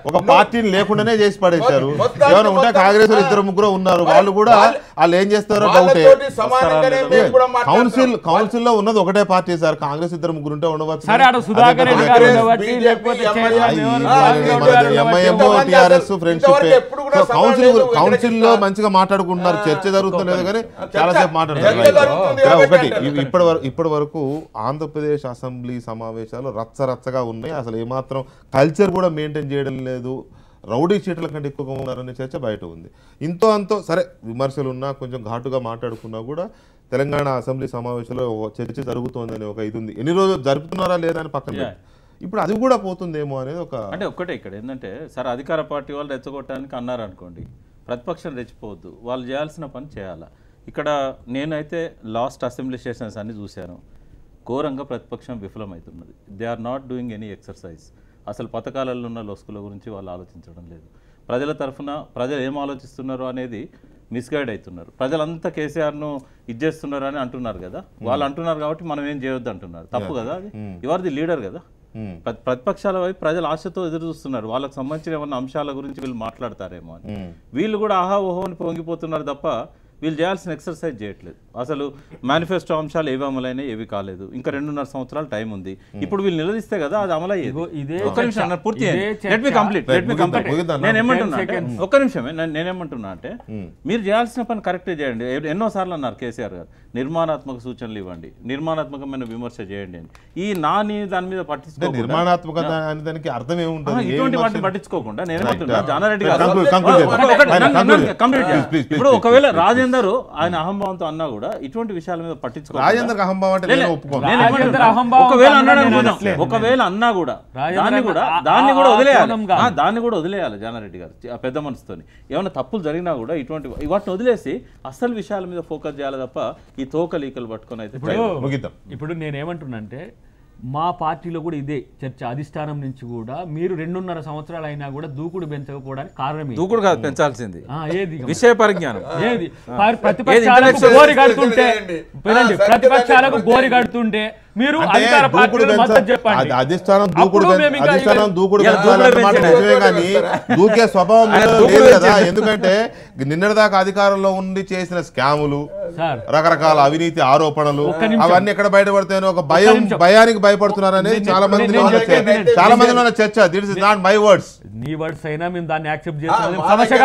ఒక పార్టీని లేకుండానే చేసి పడేశారు. ఏమైనా ఉంటే కాంగ్రెస్ 2-3 ఉన్నారు, వాళ్ళు కూడా వాళ్ళు ఏం చేస్తారో డౌటే. కౌన్సిల్ లో ఉన్నది ఒకటే పార్టీ సార్, కాంగ్రెస్ 2-3 ఉంటే ఉండవచ్చు. ఎంఐఎం టిఆర్ఎస్ ఫ్రెండ్షిప్ కౌన్సిల్ లో మంచిగా మాట్లాడుకుంటున్నారు, చర్చ జరుగుతున్నది కానీ చాలాసేపు మాట్లాడుతున్నారు. ఒకటి ఇప్పటి వరకు ఆంధ్రప్రదేశ్ అసెంబ్లీ సమావేశాలు రచ్చరచ్చగా ఉన్నాయి. అసలు ఏమాత్రం కల్చర్ కూడా మెయింటైన్ చేయడం లేదు, రౌడీ షీట్ల కంటే ఎక్కువగా ఉన్నారనే చర్చ బయట ఉంది. ఇంతో అంతో సరే విమర్శలు ఉన్నా, కొంచెం ఘాటుగా మాట్లాడుకున్నా కూడా తెలంగాణ అసెంబ్లీ సమావేశంలో చర్చ జరుగుతోందని ఒక ఇది ఉంది. ఎన్ని రోజులు జరుపుతున్నారా లేదా అని పక్కన ఇప్పుడు అది కూడా పోతుందేమో అనేది ఒక అంటే ఒక్కటే ఇక్కడ ఏంటంటే సార్, అధికార పార్టీ వాళ్ళు రెచ్చగొట్టడానికి అన్నారు అనుకోండి, ప్రతిపక్షం రెచ్చిపోవద్దు, వాళ్ళు చేయాల్సిన పని చేయాలా. ఇక్కడ నేనైతే లాస్ట్ అసెంబ్లీ సెషన్స్ అన్ని చూశాను, ఘోరంగా ప్రతిపక్షం విఫలమవుతున్నది. They are not doing any exercise. అసలు పథకాలలో ఉన్న లొసుకుల గురించి వాళ్ళు ఆలోచించడం లేదు. ప్రజల తరఫున ప్రజలు ఏం ఆలోచిస్తున్నారో అనేది మిస్గైడ్ అవుతున్నారు. ప్రజలంతా కేసీఆర్ను ఇచ్చేస్తున్నారు అని అంటున్నారు కదా, వాళ్ళు అంటున్నారు కాబట్టి మనం ఏం చేయొద్దు అంటున్నారు. తప్పు కదా, అది యువర్ ది లీడర్ కదా. ప్రతిపక్షాల వైపు ప్రజలు ఆశతో ఎదురు చూస్తున్నారు, వాళ్ళకి సంబంధించిన ఏమన్నా అంశాల గురించి వీళ్ళు మాట్లాడతారేమో అని. వీళ్ళు కూడా ఆహా ఓహో అని పొంగిపోతున్నారు తప్ప వీళ్ళు చేయాల్సిన ఎక్సర్సైజ్ చేయట్లేదు. అసలు మేనిఫెస్టో అంశాలు ఏవి అమలైనా ఏవి కాలేదు, ఇంకా 2.5 సంవత్సరాలు టైం ఉంది. ఇప్పుడు వీళ్ళు నిలదీస్తే కదా అది అమలయ్యేది. ఒక్క నిమిషం అన్న పూర్తి లెట్ మీ కంప్లీట్. నేనేమంటున్నా అంటే ఒక్క నిమిషమే, నేనేమంటున్నా అంటే మీరు చేయాల్సిన పని కరెక్టే చేయండి. ఎన్నోసార్లు అన్నారు కేసీఆర్ గారు నిర్మాణాత్మక సూచనలు ఇవ్వండి, నిర్మాణాత్మకమైన విమర్శ చేయండి అని. ఈ నాని దాని మీద పట్టించుకోకుండా నిర్మాణాత్మకత అనే దానికి అర్థం ఏముంటుంది? ఇటువంటి వాటిని పట్టించుకోకుండా నేనేమంటున్నా జానారెడ్డి గారు ఇప్పుడు ఒకవేళ రాజేందర్ ఆయన అహంభావంతో అన్నా కూడా ఇటువంటి విషయాల మీద పట్టించుకో. రాజేంద్ర అహంభావం అంటే నేను ఒప్పుకోను. ఒకవేళ అన్నా కూడా దాన్ని కూడా వదిలేయాలి, దాన్ని కూడా వదిలేయాలి జానారెడ్డి గారు పెద్ద మనసుతోని. ఏమైనా తప్పులు జరిగినా కూడా ఇటువంటి వాటిని వదిలేసి అసలు విషయాల మీద ఫోకస్ చేయాలి తప్ప ఈ తోకలీకలు పట్టుకొని అయితే ముగిద్దాం. ఇప్పుడు నేనేమంటున్నా అంటే మా పార్టీలో కూడా ఇదే చర్చ, అధిష్టానం నుంచి కూడా మీరు 2.5 సంవత్సరాలు అయినా కూడా దూకుడు పెంచకపోవడానికి కారణం దూకుడు కాదు పెంచాల్సింది ఏది విషయ పరిజ్ఞానం. ఏది ప్రతిపక్షాలకు గోరి కడుతుంటే ప్రతిపక్షాలకు గోరి కడుతుంటే మీరు అధికార పార్టీలకు మద్దతు చెప్పండి. అధిష్టానం దూకుడు కానీ దూకే స్వభావం లేదు కదా. ఎందుకంటే నిన్నటిదాకా అధికారంలో ఉండి చేసిన స్కాములు, రకరకాల అవినీతి ఆరోపణలు అవన్నీ ఎక్కడ బయటపడతాయని ఒక భయానికి భయపడుతున్నారు అనేది చాలా మందిలో ఉన్న చర్చ. This is not my words. నీ వర్డ్స్ అయినా మేము దాన్ని యాక్సెప్ట్ చేస్తాం. సమస్య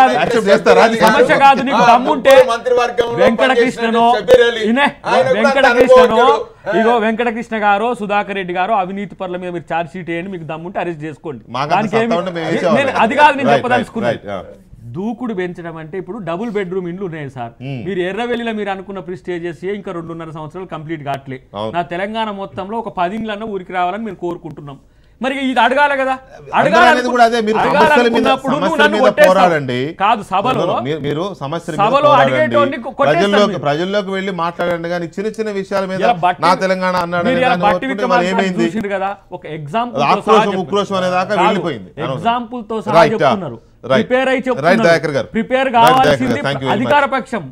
కాదు. నీకు దమ్ముంటే వెంకటకృష్ణనో ఇగో వెంకటకృష్ణ గారో సుధాకర్ రెడ్డి గారో అవినీతి పరుల మీద మీరు ఛార్జ్ షీట్ వేయండి, మీకు దమ్ముంటే అరెస్ట్ చేసుకోండి. అది కాదు నేను చెప్పదలుచుకున్నాను. దూకుడు పెంచడం అంటే ఇప్పుడు డబుల్ బెడ్రూమ్ ఇండ్లు ఉన్నాయి సార్. మీరు ఎర్రవెల్లిలో మీరు అనుకున్న ప్రిస్టేజెస్ ఇంకా 2.5 సంవత్సరాలు కంప్లీట్ కావట్లే. నా తెలంగాణ మొత్తంలో ఒక 10 ఇండ్లన్నా ఊరికి రావాలని మేము కోరుకుంటున్నాం. మరి ఇది అడగాలి కదా. కాదు సభలో ప్రజల్లోకి వెళ్ళి మాట్లాడండి కానీ చిన్న చిన్న విషయాల మీద నా తెలంగాణ అన్నాడు కదా. ఒక ఎగ్జాంపుల్ ఉక్రోషం అనే దాకా వెళ్ళిపోయింది. ఎగ్జాంపుల్ తో సహా చెప్తున్నారు. ప్రిపేర్ కావాల్సింది అధికార పక్షం,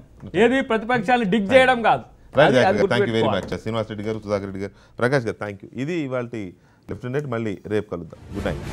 ఏది ప్రతిపక్షాలను డిగ్ చేయడం కాదు. Thank you very much Srinivas Reddy గారు, సుధాకర్ రెడ్డి గారు, ప్రకాష్ గారు, థ్యాంక్ యూ. ఇది ఇవాళ లెఫ్ట్ అండ్ రైట్. మళ్ళీ రేపు కలుద్దాం. Good night.